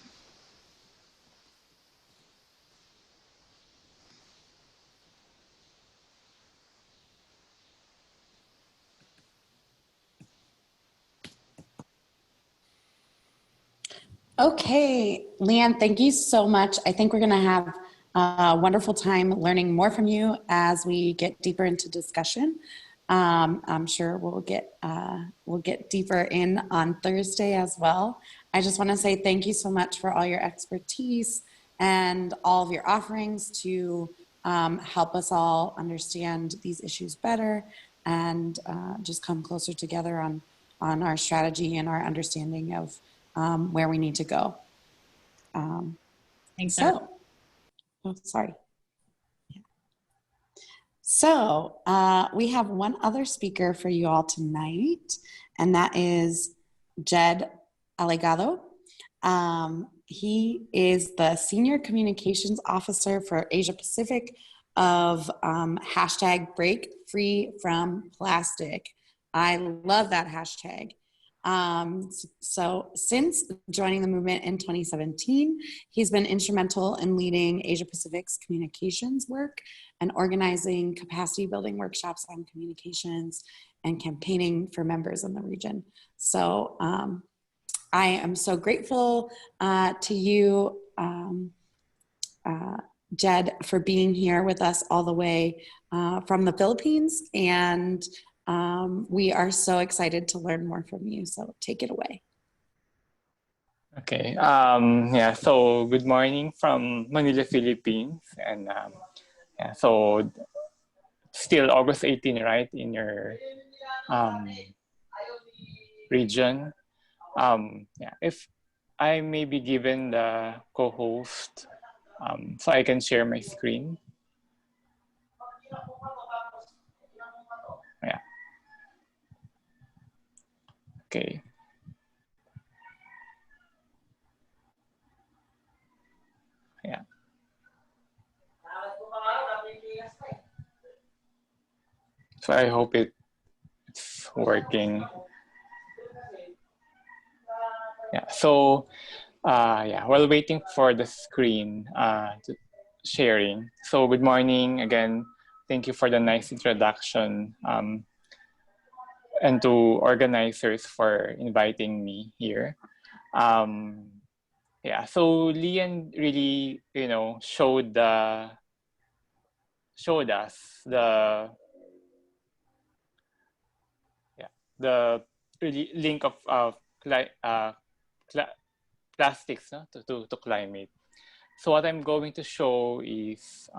Okay, Leann, thank you so much. I think we're going to have a wonderful time learning more from you as we get deeper into discussion. I'm sure we'll get deeper in on Thursday as well. I just want to say thank you so much for all your expertise and all of your offerings to help us all understand these issues better and just come closer together on our strategy and our understanding of where we need to go. Thanks, sorry. So we have one other speaker for you all tonight, and that is Jed Alegado. He is the Senior Communications Officer for Asia Pacific of hashtag Break Free from Plastic. I love that hashtag. So since joining the movement in 2017, he's been instrumental in leading Asia Pacific's communications work and organizing capacity building workshops on communications and campaigning for members in the region. So I am so grateful to you, Jed, for being here with us all the way from the Philippines, and we are so excited to learn more from you. So take it away. Okay. So good morning from Manila, Philippines, and so still August 18, right, in your region. If I may be given the co-host, so I can share my screen. Yeah. Okay. Yeah. So I hope it's working. Yeah. So while waiting for the screen sharing. So good morning again. Thank you for the nice introduction, and to organizers for inviting me here. Yeah, so Leann really, showed us the really link of plastics, no, to climate. So what I'm going to show is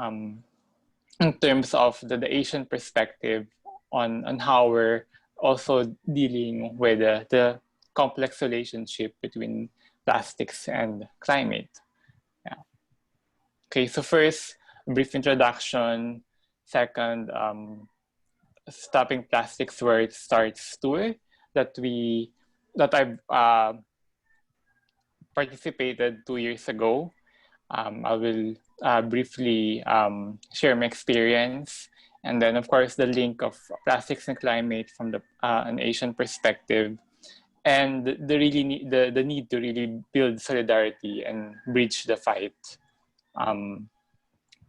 in terms of the Asian perspective on how we're also dealing with the complex relationship between plastics and climate. Yeah. Okay, so first, a brief introduction. Second, stopping plastics where it starts tour that I've participated 2 years ago. I will briefly share my experience, and then of course the link of plastics and climate from an Asian perspective, and the need to really build solidarity and bridge the fight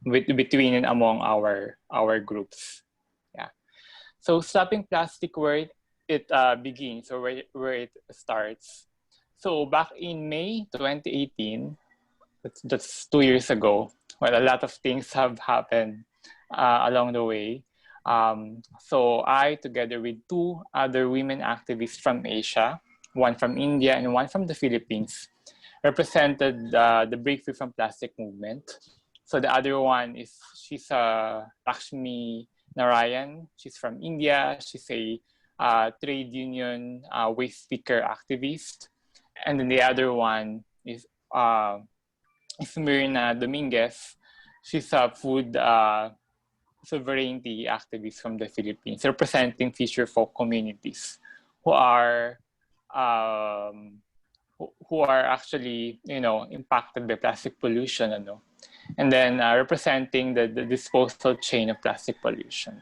between and among our groups. Yeah. So stopping plastic where it begins, or where it starts. So back in May 2018, that's 2 years ago. Well, a lot of things have happened along the way. So I, together with two other women activists from Asia, one from India and one from the Philippines, represented the Breakthrough from Plastic movement. So the other one she's Lakshmi Narayan. She's from India. She's a trade union waste picker activist. And then the other one is Marianna Dominguez. She's a food sovereignty activist from the Philippines, representing fisher folk communities who are actually impacted by plastic pollution, and then representing the disposal chain of plastic pollution.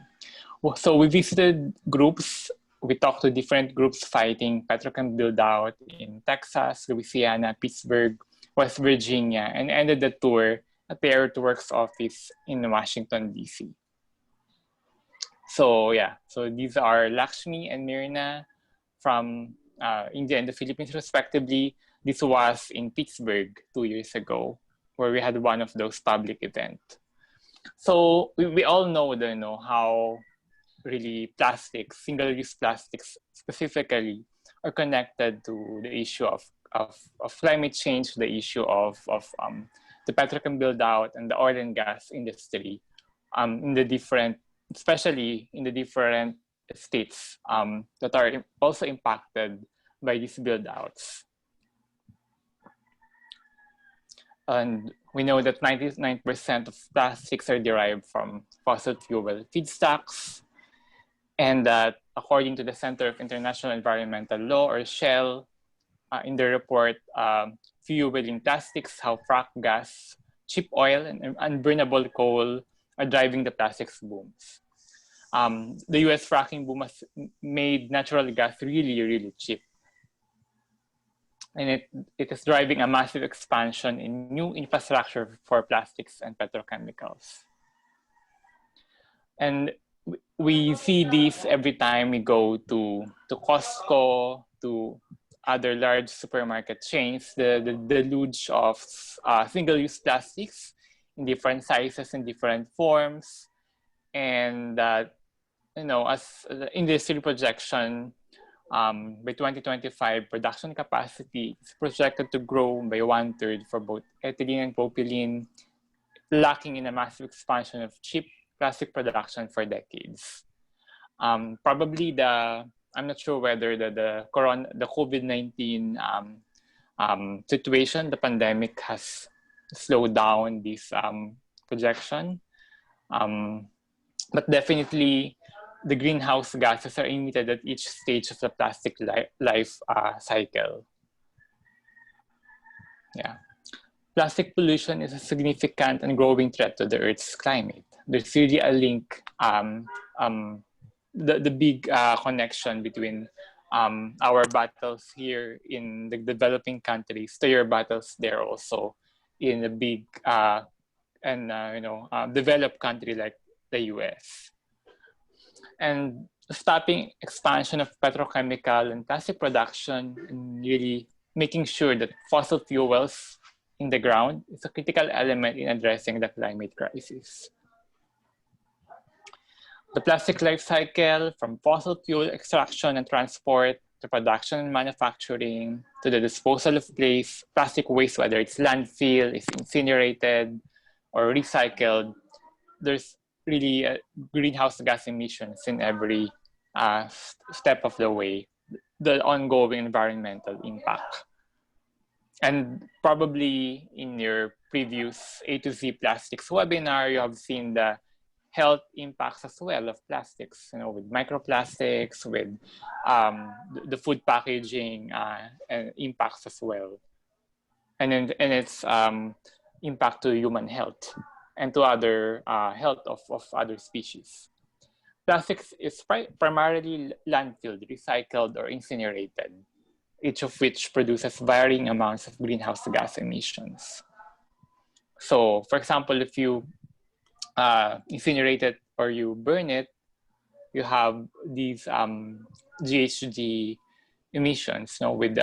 So we visited groups. We talked to different groups fighting petrochem build-out in Texas, Louisiana, Pittsburgh, West Virginia, and ended the tour at the Earthworks office in Washington, D.C. So yeah, so these are Lakshmi and Marianna from India and the Philippines respectively. This was in Pittsburgh 2 years ago, where we had one of those public events. So we all know, how really plastics, single-use plastics specifically, are connected to the issue of climate change, the issue of the petrochem build-out and the oil and gas industry, especially in the different states that are also impacted by these build-outs. And we know that 99% of plastics are derived from fossil fuel feedstocks, and that according to the Center of International Environmental Law, or Shell, in the report, fueling plastics, how frack gas, cheap oil, and unburnable coal are driving the plastics booms. The US fracking boom has made natural gas really, really cheap. And it is driving a massive expansion in new infrastructure for plastics and petrochemicals. And we see this every time we go to Costco, to other large supermarket chains, the deluge of single-use plastics in different sizes and different forms. And as the industry projection, by 2025, production capacity is projected to grow by 1/3 for both ethylene and propylene, lacking in a massive expansion of cheap plastic production for decades. Probably I'm not sure whether the COVID-19 situation, the pandemic, has slowed down this projection. But definitely, the greenhouse gases are emitted at each stage of the plastic life cycle. Yeah. Plastic pollution is a significant and growing threat to the Earth's climate. There's really a link, the big connection between our battles here in the developing countries to your battles there also in the big developed country like the US. And stopping expansion of petrochemical and plastic production, and really making sure that fossil fuels in the ground is a critical element in addressing the climate crisis. The plastic life cycle, from fossil fuel extraction and transport to production and manufacturing to the disposal of plastic waste, whether it's landfill, it's incinerated or recycled, there's really greenhouse gas emissions in every step of the way, the ongoing environmental impact. And probably in your previous A to Z plastics webinar, you have seen the health impacts as well of plastics, with microplastics, with the food packaging and impacts as well. And its impact to human health and to other health of other species. Plastics is primarily landfilled, recycled, or incinerated, each of which produces varying amounts of greenhouse gas emissions. So, for example, if you incinerate it or you burn it, you have these GHG emissions with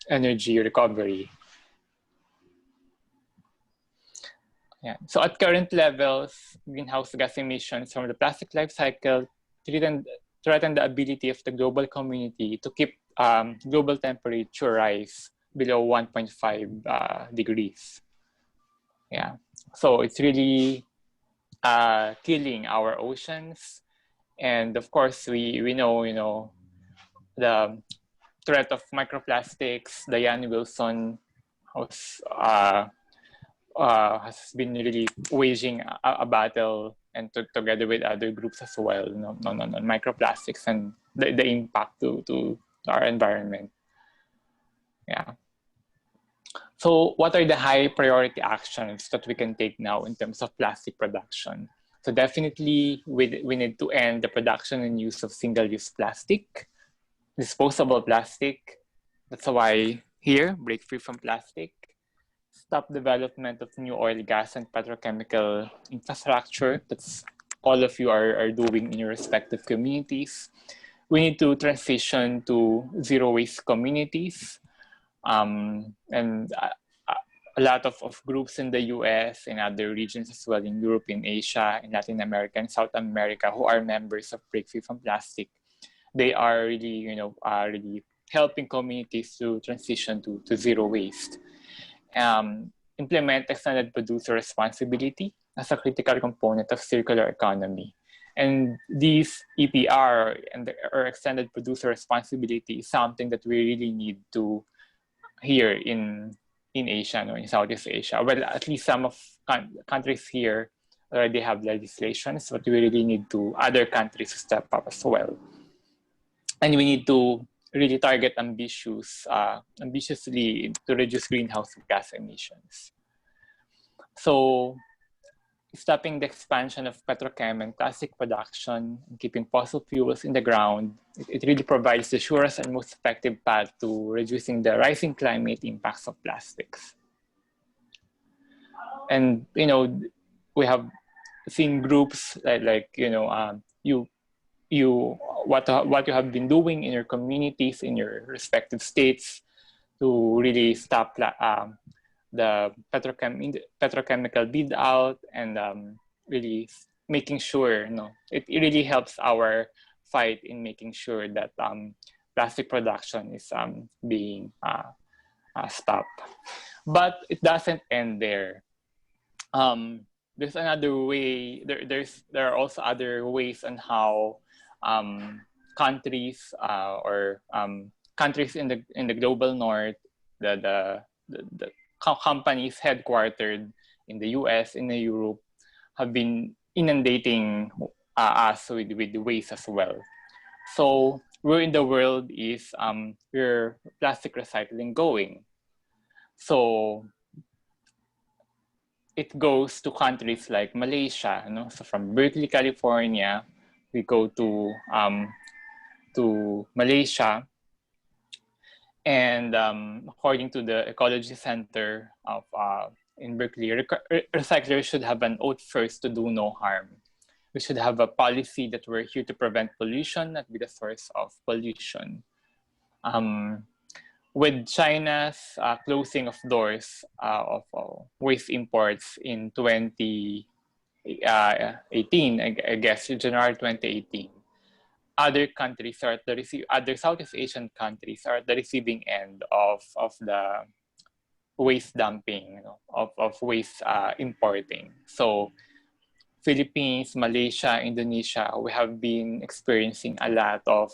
energy recovery. Yeah. So at current levels, greenhouse gas emissions from the plastic life cycle threaten the ability of the global community to keep global temperature rise below 1.5 degrees. Yeah. So it's really killing our oceans, and of course we know the threat of microplastics. Diane Wilson has been really waging a battle, and together with other groups as well, on microplastics and the impact to our environment. Yeah. So what are the high priority actions that we can take now in terms of plastic production? So definitely we need to end the production and use of single-use plastic, disposable plastic. That's why here, break free from plastic. Stop development of new oil, gas, and petrochemical infrastructure. That's all of you are doing in your respective communities. We need to transition to zero waste communities. And a lot of groups in the US and other regions as well, in Europe, in Asia, in Latin America, and South America, who are members of Break Free from Plastic, they are really, really helping communities to transition to zero waste. Implement extended producer responsibility as a critical component of circular economy. And these EPR or extended producer responsibility is something that we really need to here in Asia, in Southeast Asia. Well, at least some of countries here already have legislations, but we really need other countries to step up as well. And we need to really target ambitiously to reduce greenhouse gas emissions. So, stopping the expansion of petrochem and plastic production and keeping fossil fuels in the ground, it really provides the surest and most effective path to reducing the rising climate impacts of plastics. And we have seen groups what you have been doing in your communities, in your respective states, to really stop the petrochemical build out, and really making sure it really helps our fight in making sure that plastic production is being stopped. But it doesn't end there. There's another way. There are also other ways on how countries or countries in the global north, the companies headquartered in the US, in Europe, have been inundating us with waste as well. So where in the world is your plastic recycling going? So it goes to countries like Malaysia. So from Berkeley, California, we go to Malaysia. And according to the Ecology Center of in Berkeley, recyclers should have an oath first to do no harm. We should have a policy that we're here to prevent pollution, not be the source of pollution. With China's closing of doors of waste imports in 2018, I guess, January 2018, other countries are at the other Southeast Asian countries are at the receiving end of the waste dumping, of waste importing. So Philippines, Malaysia, Indonesia, we have been experiencing a lot of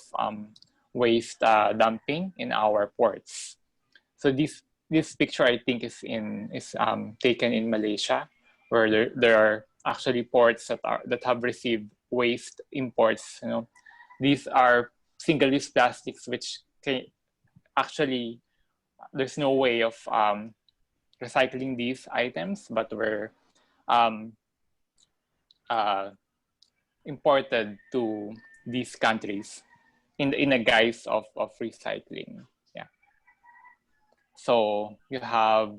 waste dumping in our ports. So this picture, I think, is taken in Malaysia, where there are actually ports that have received waste imports. These are single-use plastics, which actually there's no way of recycling these items, but were imported to these countries in a guise of recycling. Yeah. So you have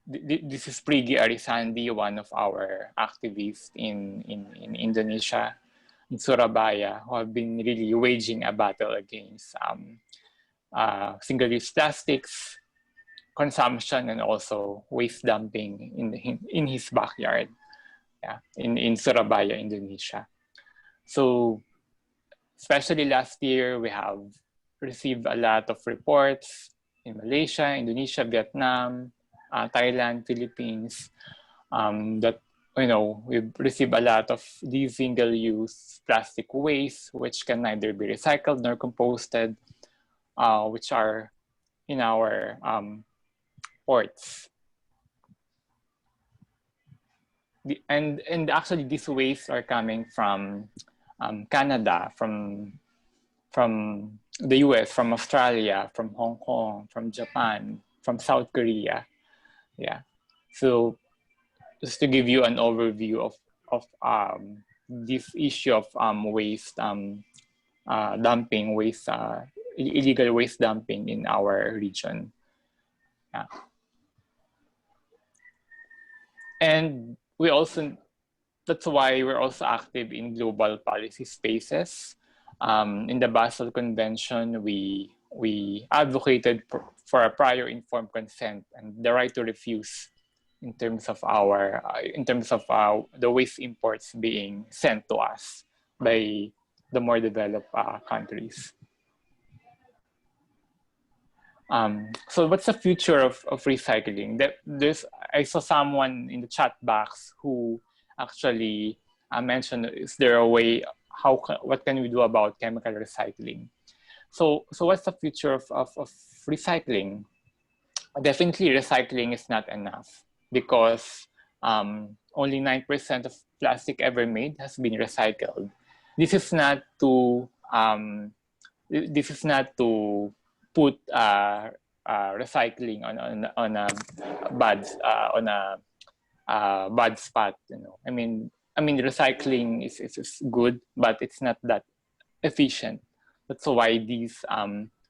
this is Prigi Arisandi, one of our activists in Indonesia, in Surabaya, who have been really waging a battle against single-use plastics consumption and also waste dumping in his backyard. Yeah, in Surabaya, Indonesia. So especially last year, we have received a lot of reports in Malaysia, Indonesia, Vietnam, Thailand, Philippines, that we've received a lot of these single-use plastic waste, which can neither be recycled nor composted, which are in our ports. And actually, these wastes are coming from Canada, from the US, from Australia, from Hong Kong, from Japan, from South Korea. Yeah. So just to give you an overview of this issue of waste dumping, illegal waste dumping in our region. Yeah. And that's why we're also active in global policy spaces. In the Basel Convention, we advocated for a prior informed consent and the right to refuse in terms of the waste imports being sent to us by the more developed countries. So what's the future of recycling? I saw someone in the chat box who actually mentioned, is there a way, what can we do about chemical recycling? So what's the future of recycling? Definitely recycling is not enough because only 9% of plastic ever made has been recycled. This is not to put recycling on a bad spot. I mean recycling is good, but it's not that efficient. That's why these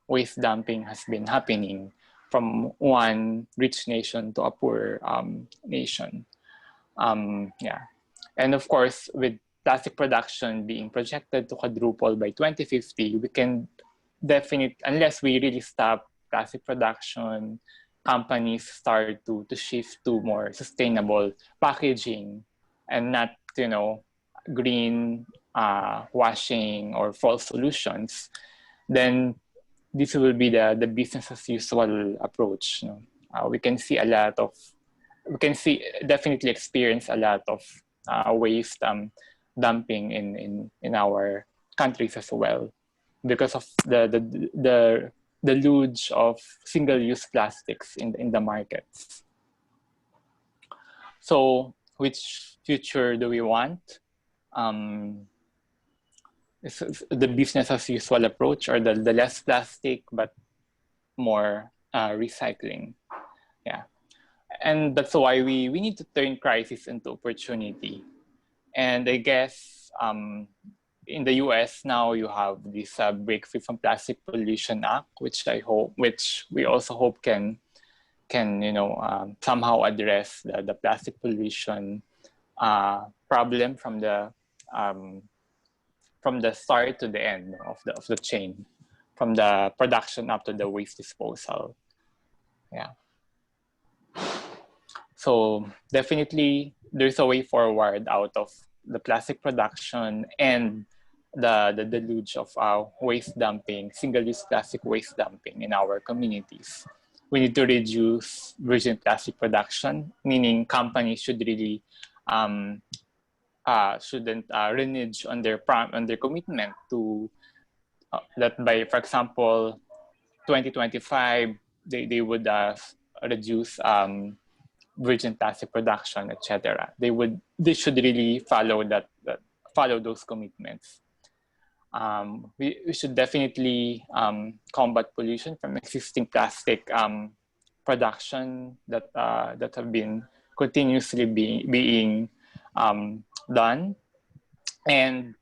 waste dumping has been happening from one rich nation to a poor nation. Yeah, and of course, with plastic production being projected to quadruple by 2050, we can unless we really stop plastic production, companies start to shift to more sustainable packaging and not, green washing or false solutions, then this will be the business as usual approach. We can definitely experience a lot of waste dumping in our countries as well, because of the luge of single-use plastics in the markets. So which future do we want? Is the business as usual approach, or the less plastic but more recycling? Yeah, and that's why we need to turn crisis into opportunity. And I guess in the US now you have this Break Free from Plastic Pollution Act, which we also hope can can somehow address the plastic pollution problem from the start to the end of the chain, from the production up to the waste disposal. Yeah. So definitely there's a way forward out of the plastic production and the deluge of waste dumping, single-use plastic waste dumping in our communities. We need to reduce virgin plastic production, meaning companies should really shouldn't renege on their commitment to that by, for example, 2025 they would reduce virgin plastic production, etc. They should really follow follow those commitments. We should definitely combat pollution from existing plastic production that have been continuously being done, and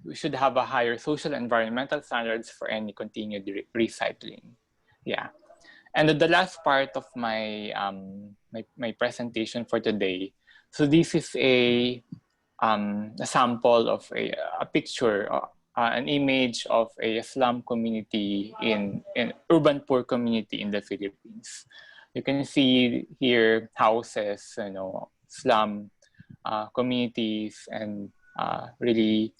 we should have a higher social and environmental standards for any continued recycling. Yeah. And the last part of my my presentation for today. So this is a sample of a picture, an image of a slum community in urban poor community in the Philippines. You can see here houses, slum communities, and really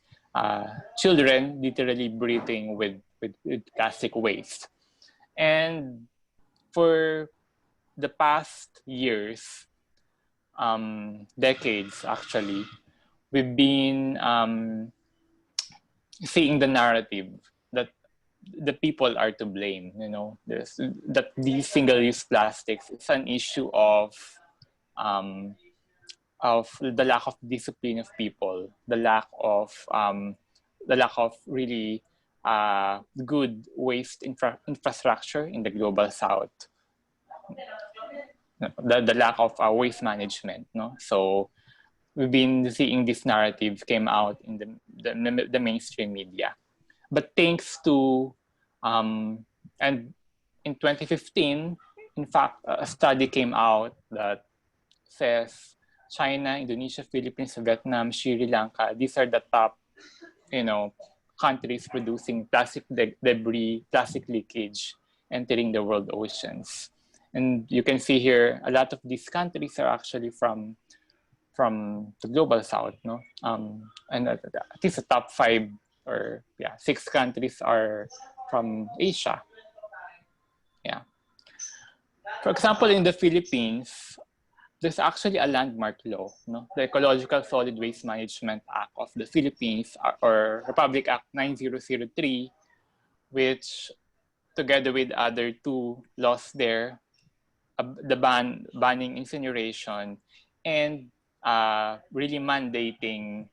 children literally breathing with plastic waste. And for the past years, decades actually, we've been seeing the narrative that the people are to blame, that these single-use plastics is an issue of the lack of discipline of people, the lack of really good waste infrastructure in the global south, the lack of waste management. So we've been seeing this narrative came out in the mainstream media. But thanks to and in 2015, in fact, a study came out that says China, Indonesia, Philippines, Vietnam, Sri Lanka, these are the top, countries producing plastic debris, plastic leakage entering the world oceans. And you can see here, a lot of these countries are actually from the global south, and at least the top 5 or 6 countries are from Asia. Yeah. For example, in the Philippines, there's actually a landmark law, the Ecological Solid Waste Management Act of the Philippines, or Republic Act 9003, which together with other 2 laws there, the banning incineration and really mandating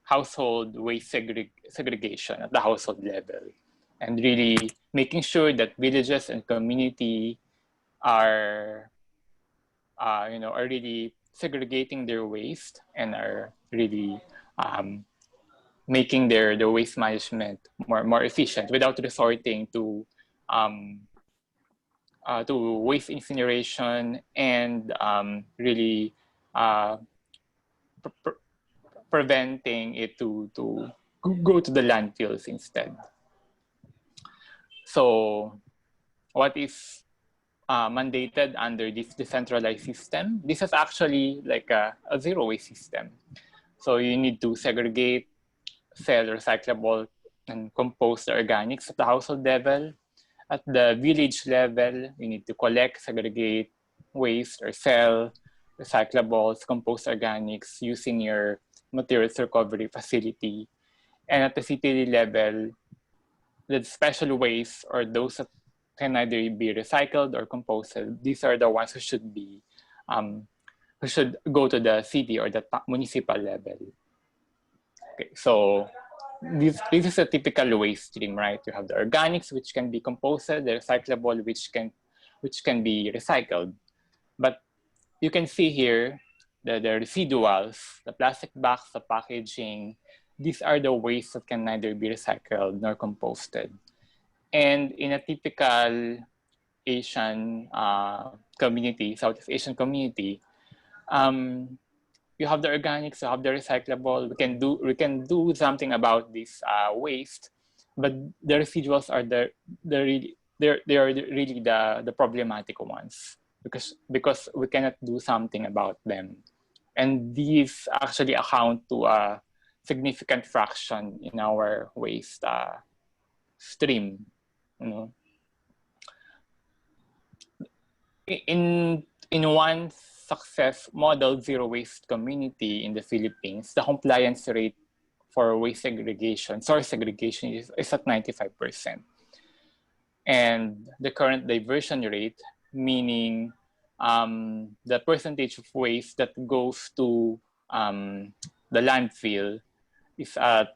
household waste segregation at the household level, and really making sure that villages and community are really segregating their waste and are really making their waste management more efficient without resorting to waste incineration and really preventing it to go to the landfills instead. So what is mandated under this decentralized system? This is actually like a zero waste system. So you need to segregate, sell recyclable and compost the organics at the household level. At the village level, you need to collect, segregate waste or sell recyclables, compost organics using your materials recovery facility. And at the city level, the special waste, or those that can either be recycled or composted, these are the ones who should be who should go to the city or the municipal level. Okay, so this is a typical waste stream, right? You have the organics, which can be composted, the recyclable, which can be recycled. But you can see here the residuals, the plastic bags, the packaging. These are the wastes that can neither be recycled nor composted. And in a typical Asian community, Southeast Asian community, you have the organics, you have the recyclable. We can do something about this waste, but the residuals are they are really the problematic ones because we cannot do something about them, and these actually account to a significant fraction in our waste stream. You know, in one success model zero waste community in the Philippines, the compliance rate for waste segregation, source segregation is at 95%. And the current diversion rate, meaning the percentage of waste that goes to the landfill, is at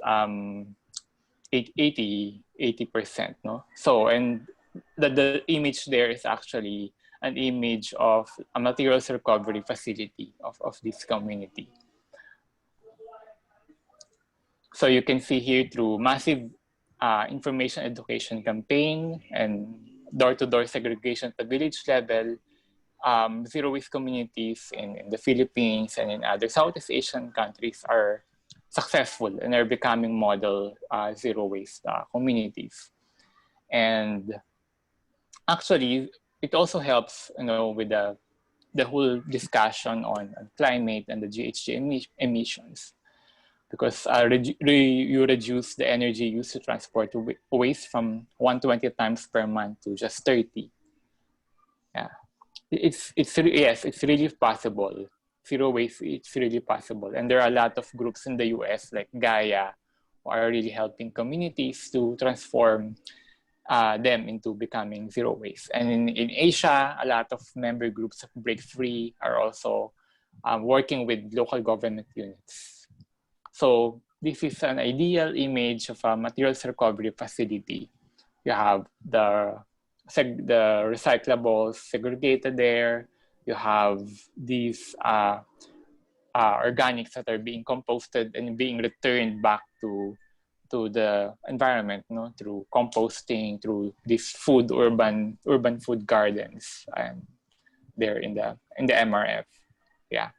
80%. No? So, and the image there is actually an image of a materials recovery facility of this community. So you can see here through massive information education campaign and door-to-door segregation at the village level, zero waste communities in the Philippines and in other Southeast Asian countries are successful and are becoming model zero waste communities. And actually, it also helps, you know, with the whole discussion on climate and the GHG emissions, because you reduce the energy used to transport waste from 120 times per month to just 30. Yeah, yes, it's really possible. Zero waste, it's really possible, and there are a lot of groups in the U.S. like Gaia who are really helping communities to transform them into becoming zero waste. And in Asia, a lot of member groups of Break Free are also working with local government units. So this is an ideal image of a materials recovery facility. You have the recyclables segregated there. You have these organics that are being composted and being returned back to the environment, you know, through composting, through these urban food gardens, and there in the MRF. Yeah.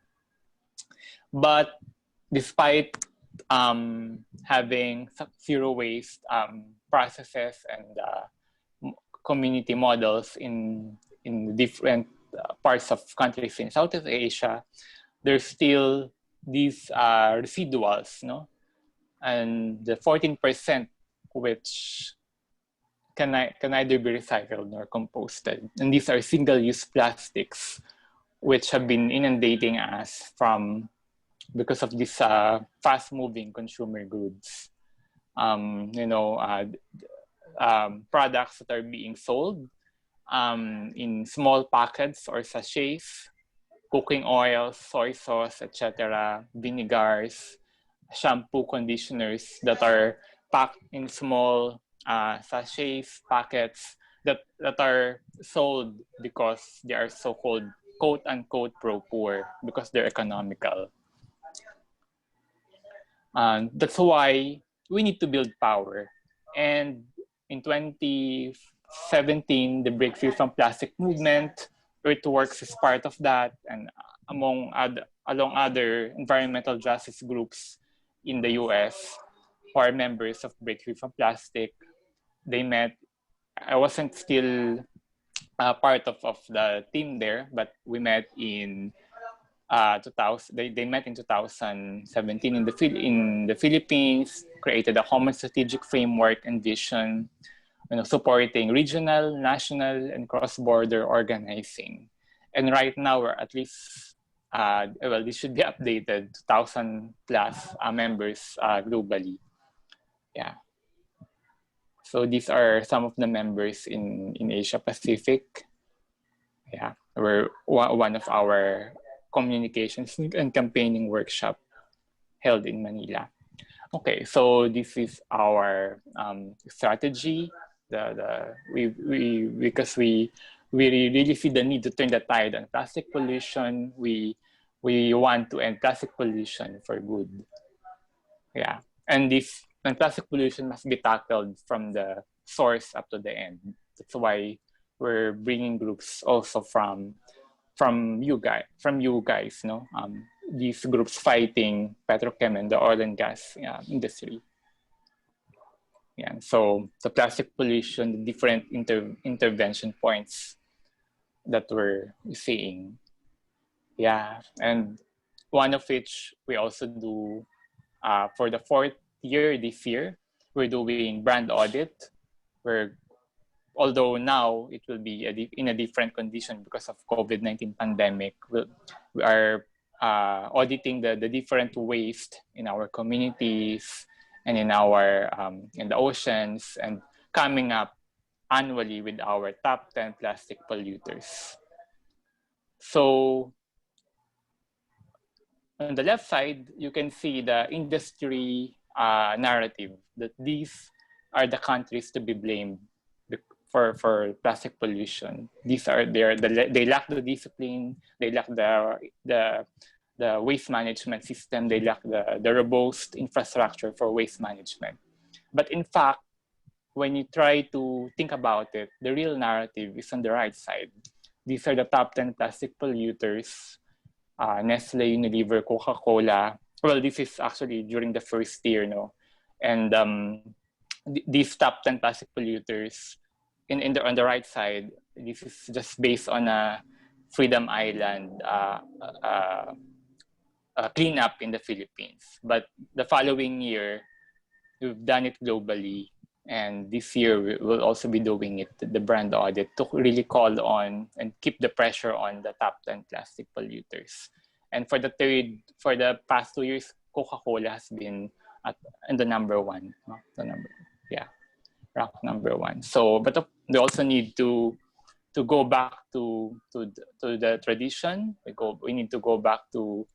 But despite having zero waste processes and community models in different parts of countries in Southeast Asia, there's still these residuals, no? And the 14% which can either be recycled nor composted. And these are single-use plastics which have been inundating us because of these fast-moving consumer goods. You know, products that are being sold in small packets or sachets, cooking oils, soy sauce, etc., vinegars, shampoo, conditioners that are packed in small sachets, packets that are sold because they are so-called quote-unquote pro-poor, because they're economical. That's why we need to build power. And in 2017, the Break Free from Plastic movement, Earthworks is part of that, and along other environmental justice groups in the US who are members of Break Free from Plastic. They met. I wasn't still part of the team there, but we met in 2000. They met in 2017 in the Philippines, created a common strategic framework and vision, you know, supporting regional, national, and cross-border organizing. And right now we're at least well, this should be updated, 2,000 plus members globally. Yeah. So these are some of the members in Asia Pacific. Yeah, we're one of our communications and campaigning workshop held in Manila. Okay, so this is our strategy. Because we really see the need to turn the tide on plastic pollution. We want to end plastic pollution for good. Yeah, and plastic pollution must be tackled from the source up to the end. That's why we're bringing groups also from you guys, no? These groups fighting petrochem and the oil and gas industry. Yeah, so the plastic pollution, the different intervention points that we're seeing. Yeah, and one of which we also do for the 4th year this year, we're doing brand audit, where although now it will be in a different condition because of COVID-19 pandemic, we are auditing the different waste in our communities and in our in the oceans, and coming up annually with our top 10 plastic polluters. So on the left side, you can see the industry narrative that these are the countries to be blamed for plastic pollution. They lack the discipline, they lack the waste management system, they lack the robust infrastructure for waste management. But in fact, when you try to think about it, the real narrative is on the right side. These are the top 10 plastic polluters. Nestle, Unilever, Coca-Cola. Well, this is actually during the 1st year, no? And these top 10 plastic polluters, on the right side, this is just based on a Freedom Island cleanup in the Philippines. But the following year, we've done it globally. And this year, we will also be doing it, the brand audit, to really call on and keep the pressure on the top 10 plastic polluters. And for the past 2 years, Coca-Cola has been in the number 1. No? Rank number 1. So, but they also need to go back to the tradition. We need to go back to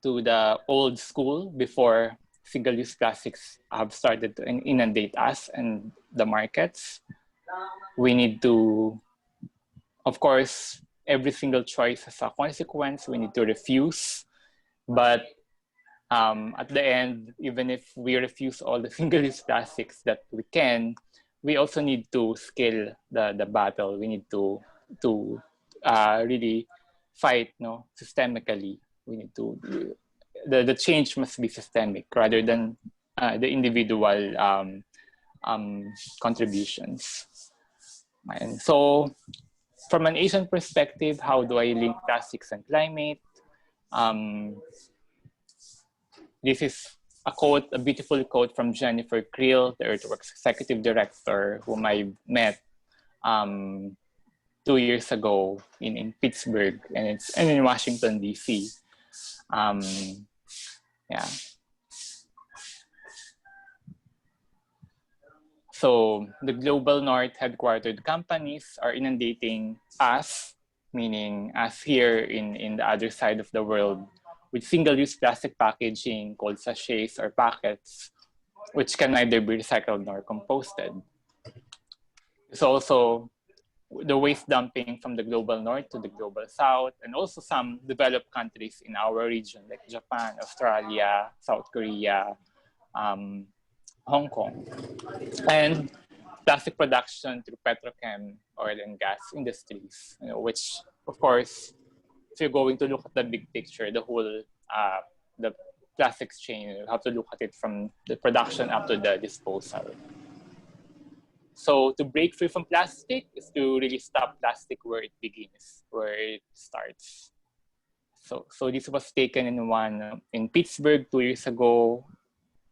the old school before single-use plastics have started to inundate us and the markets. We need to, of course, every single choice has a consequence. We need to refuse. But at the end, even if we refuse all the single-use plastics that we can, we also need to scale the battle. We need to really fight, no, systemically. We need to. The change must be systemic rather than the individual contributions. And so, from an Asian perspective, how do I link plastics and climate? This is a beautiful quote from Jennifer Creel, the Earthworks executive director, whom I met 2 years ago in Pittsburgh, and in Washington, D.C. Yeah. So the global north headquartered companies are inundating us, meaning us here in the other side of the world, with single-use plastic packaging called sachets or packets, which can neither be recycled nor composted. There's also the waste dumping from the global north to the global south, and also some developed countries in our region like Japan, Australia, South Korea, Hong Kong, and plastic production through petrochem, oil and gas industries, which, of course, if you're going to look at the big picture, the whole the plastics chain, you have to look at it from the production up to the disposal. So to break free from plastic is to really stop plastic where it begins, where it starts. So this was taken in Pittsburgh 2 years ago,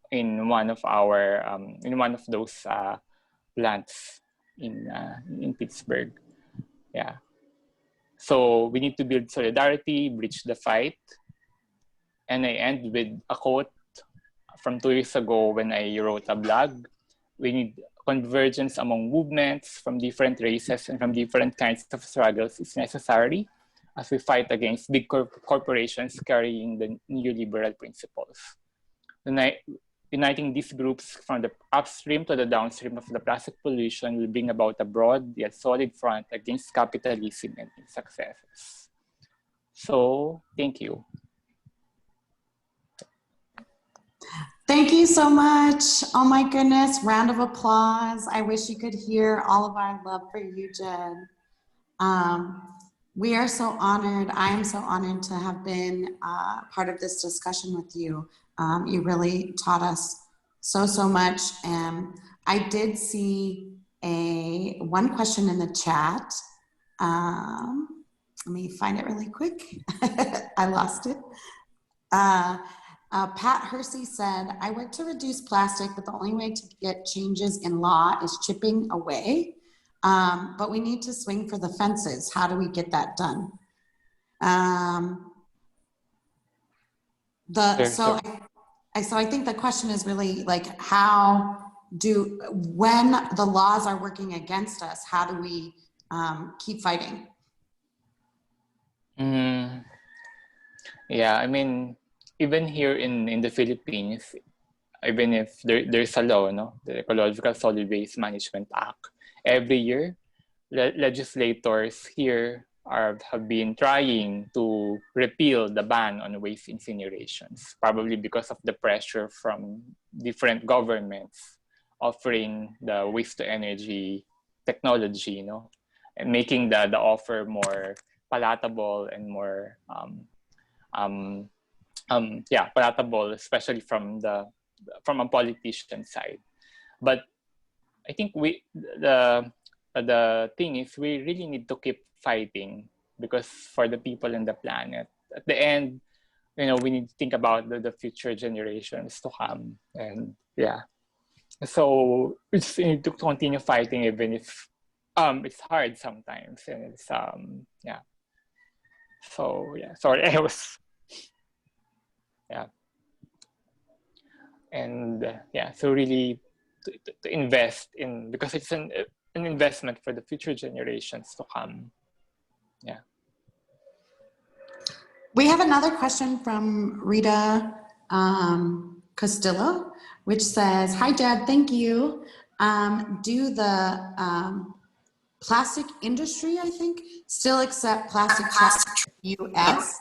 in one of those plants in Pittsburgh. Yeah. So we need to build solidarity, bridge the fight. And I end with a quote from 2 years ago when I wrote a blog. We need convergence among movements from different races and from different kinds of struggles is necessary as we fight against big corporations carrying the neoliberal principles. Uniting these groups from the upstream to the downstream of the plastic pollution will bring about a broad yet solid front against capitalism and its successes. So, thank you. Thank you so much. Oh my goodness, round of applause. I wish you could hear all of our love for you, Jed. We are so honored. I am so honored to have been part of this discussion with you. You really taught us so much. I did see one question in the chat. Let me find it really quick. I lost it. Pat Hersey said, I work to reduce plastic, but the only way to get changes in law is chipping away. But we need to swing for the fences. How do we get that done? So I think the question is really like, when the laws are working against us, how do we keep fighting? Yeah, I mean, even here in the Philippines, even if there's a law, no, the Ecological Solid Waste Management Act, every year, legislators here have been trying to repeal the ban on waste incinerations, probably because of the pressure from different governments offering the waste-to-energy technology, you know, and making the offer more palatable and more palatable, especially from a politician side. But I think the thing is, we really need to keep fighting, because for the people and the planet, at the end, you know, we need to think about the future generations to come. And yeah, so we just need to continue fighting, even if it's hard sometimes. And it's so yeah, sorry, I was and so really to invest in, because it's an investment for the future generations to come. Yeah. We have another question from Rita Castillo, which says, hi, Jed, thank you. Do the plastic industry, I think, still accept plastic trash in the U.S.?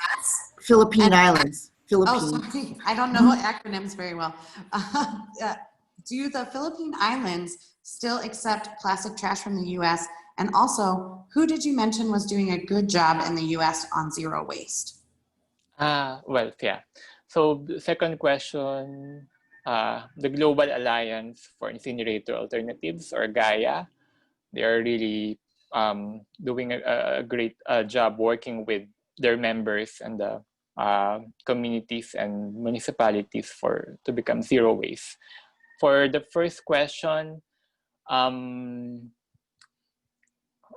Philippine Islands. Philippines. Oh, sorry, I don't know acronyms very well. Do the Philippine Islands still accept plastic trash from the U.S.? And also, who did you mention was doing a good job in the U.S. on zero waste? Well, yeah. So the second question, the Global Alliance for Incinerator Alternatives, or GAIA, they are really doing a great job working with their members and the communities and municipalities to become zero waste. For the first question,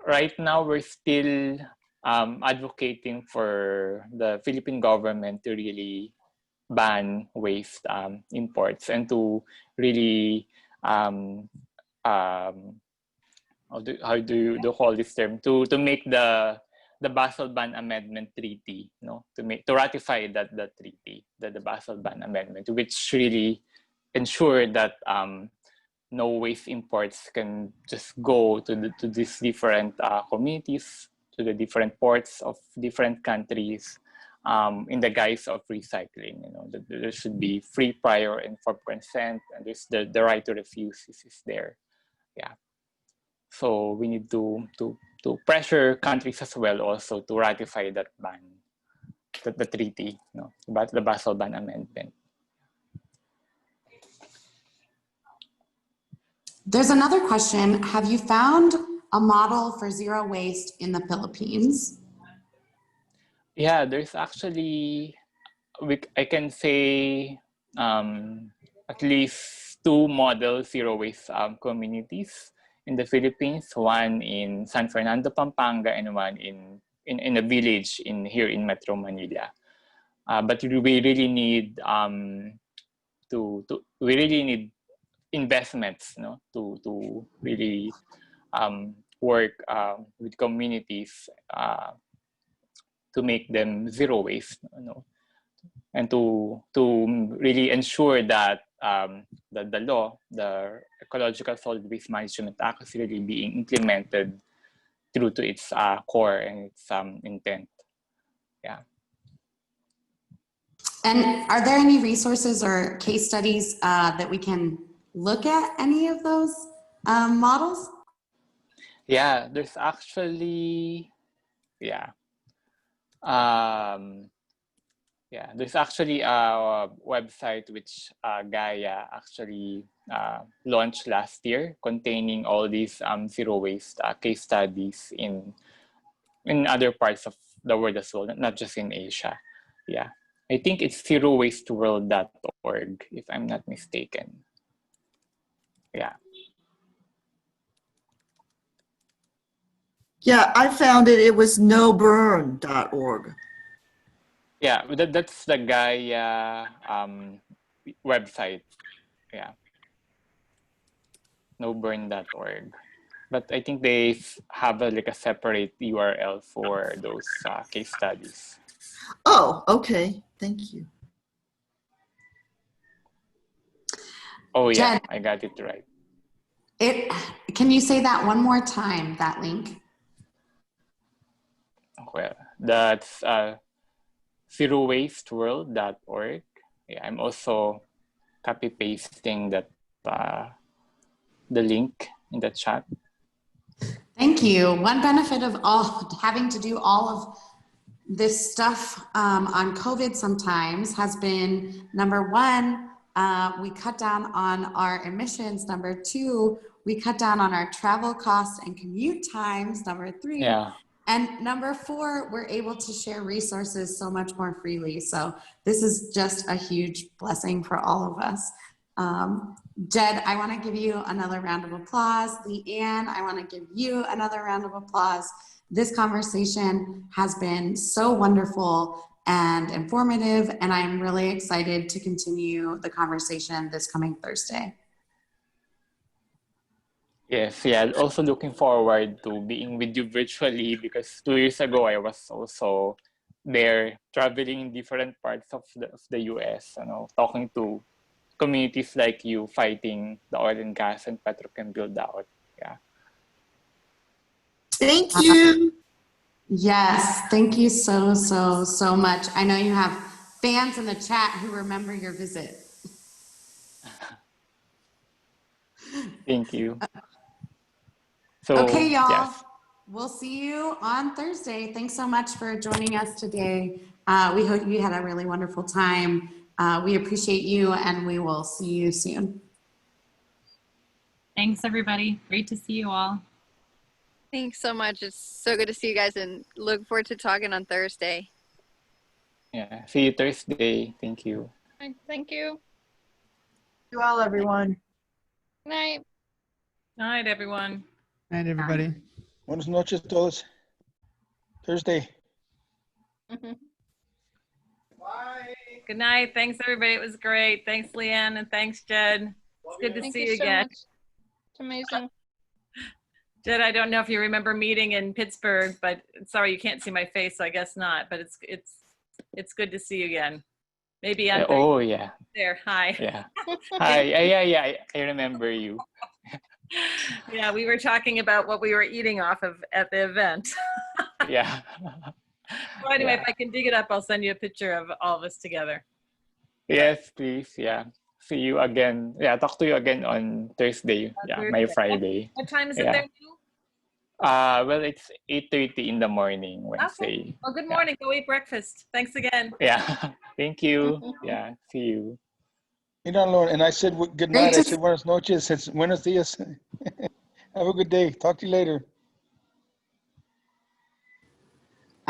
right now we're still advocating for the Philippine government to really ban waste imports, and to really how do you call this term, to make the Basel Ban Amendment Treaty, to ratify that treaty, the Basel Ban Amendment, which really ensure that no waste imports can just go to these different communities, to the different ports of different countries, in the guise of recycling. There should be free, prior, and informed consent, and there's the right to refuse is there. Yeah. So we need to pressure countries as well also to ratify that ban, the treaty, about the Basel Ban Amendment. There's another question. Have you found a model for zero waste in the Philippines? Yeah, there's actually, I can say at least 2 model zero waste communities in the Philippines, one in San Fernando, Pampanga, and one in a village here in Metro Manila. But we really need we really need investments, to really work with communities to make them zero waste, and to really ensure that the law, the Ecological Solid Waste Management Act, is really being implemented through to its core and its intent. Yeah. And are there any resources or case studies that we can look at any of those models? Yeah, there's actually, yeah. There's actually a website which Gaia actually launched last year, containing all these zero waste case studies in other parts of the world as well, not just in Asia. Yeah, I think it's zerowasteworld.org, if I'm not mistaken. Yeah. Yeah, I found it. It was noburn.org. Yeah, that's the Gaia website. Yeah, noburn.org. But I think they have like a separate URL for those case studies. Oh, okay. Thank you. Oh yeah, Jed, I got it right. Can you say that one more time, that link? Well, that's zerowasteworld.org. Yeah, I'm also copy pasting that the link in the chat. Thank you. One benefit of having to do all of this stuff on COVID sometimes has been, number one, we cut down on our emissions. Number two, we cut down on our travel costs and commute times. Number three, Yeah. And number four, we're able to share resources so much more freely. So this is just a huge blessing for all of us. Jed, I want to give you another round of applause. Leann, I want to give you another round of applause. This conversation has been so wonderful and informative, and I'm really excited to continue the conversation this coming Thursday. Yes, yeah. Also looking forward to being with you virtually, because 2 years ago I was also there traveling in different parts of the US, you know, talking to communities like you fighting the oil and gas and petrochem build out. Yeah. Thank you. Yes, thank you so much. I know you have fans in the chat who remember your visit. Thank you. So, okay, y'all. yes. We'll see you on Thursday. Thanks so much for joining us today. We hope you had a really wonderful time. We appreciate you, and we will see you soon. Thanks, everybody. Great to see you all. Thanks so much. It's so good to see you guys, and look forward to talking on Thursday. Yeah. See you Thursday. Thank you. Thank you. You all, everyone. Good night. Night, everyone. Night, everybody. Buenas noches todos. Thursday. Mm-hmm. Bye. Good night. Thanks, everybody. It was great. Thanks, Leann, and thanks, Jed. It's good to see you again. It's amazing. Jed, I don't know if you remember meeting in Pittsburgh, but sorry, you can't see my face, so I guess not. But it's good to see you again. Maybe I'm oh yeah. there. Hi. Yeah. Hi. Yeah. I remember you. Yeah, we were talking about what we were eating off of at the event. Yeah. So anyway, Yeah. if I can dig it up, I'll send you a picture of all of us together. Yes, please. Yeah. See you again. Yeah, talk to you again on Thursday. Yeah, my Friday. What time is it Yeah. there now? Well, it's 8:30 in the morning Wednesday. Okay. Well, good morning. Go eat breakfast. Thanks again. Yeah. Thank you. Yeah. See you. You know, Lauren, and I said good night. I said buenas noches. It's buenos dias. Have a good day. Talk to you later.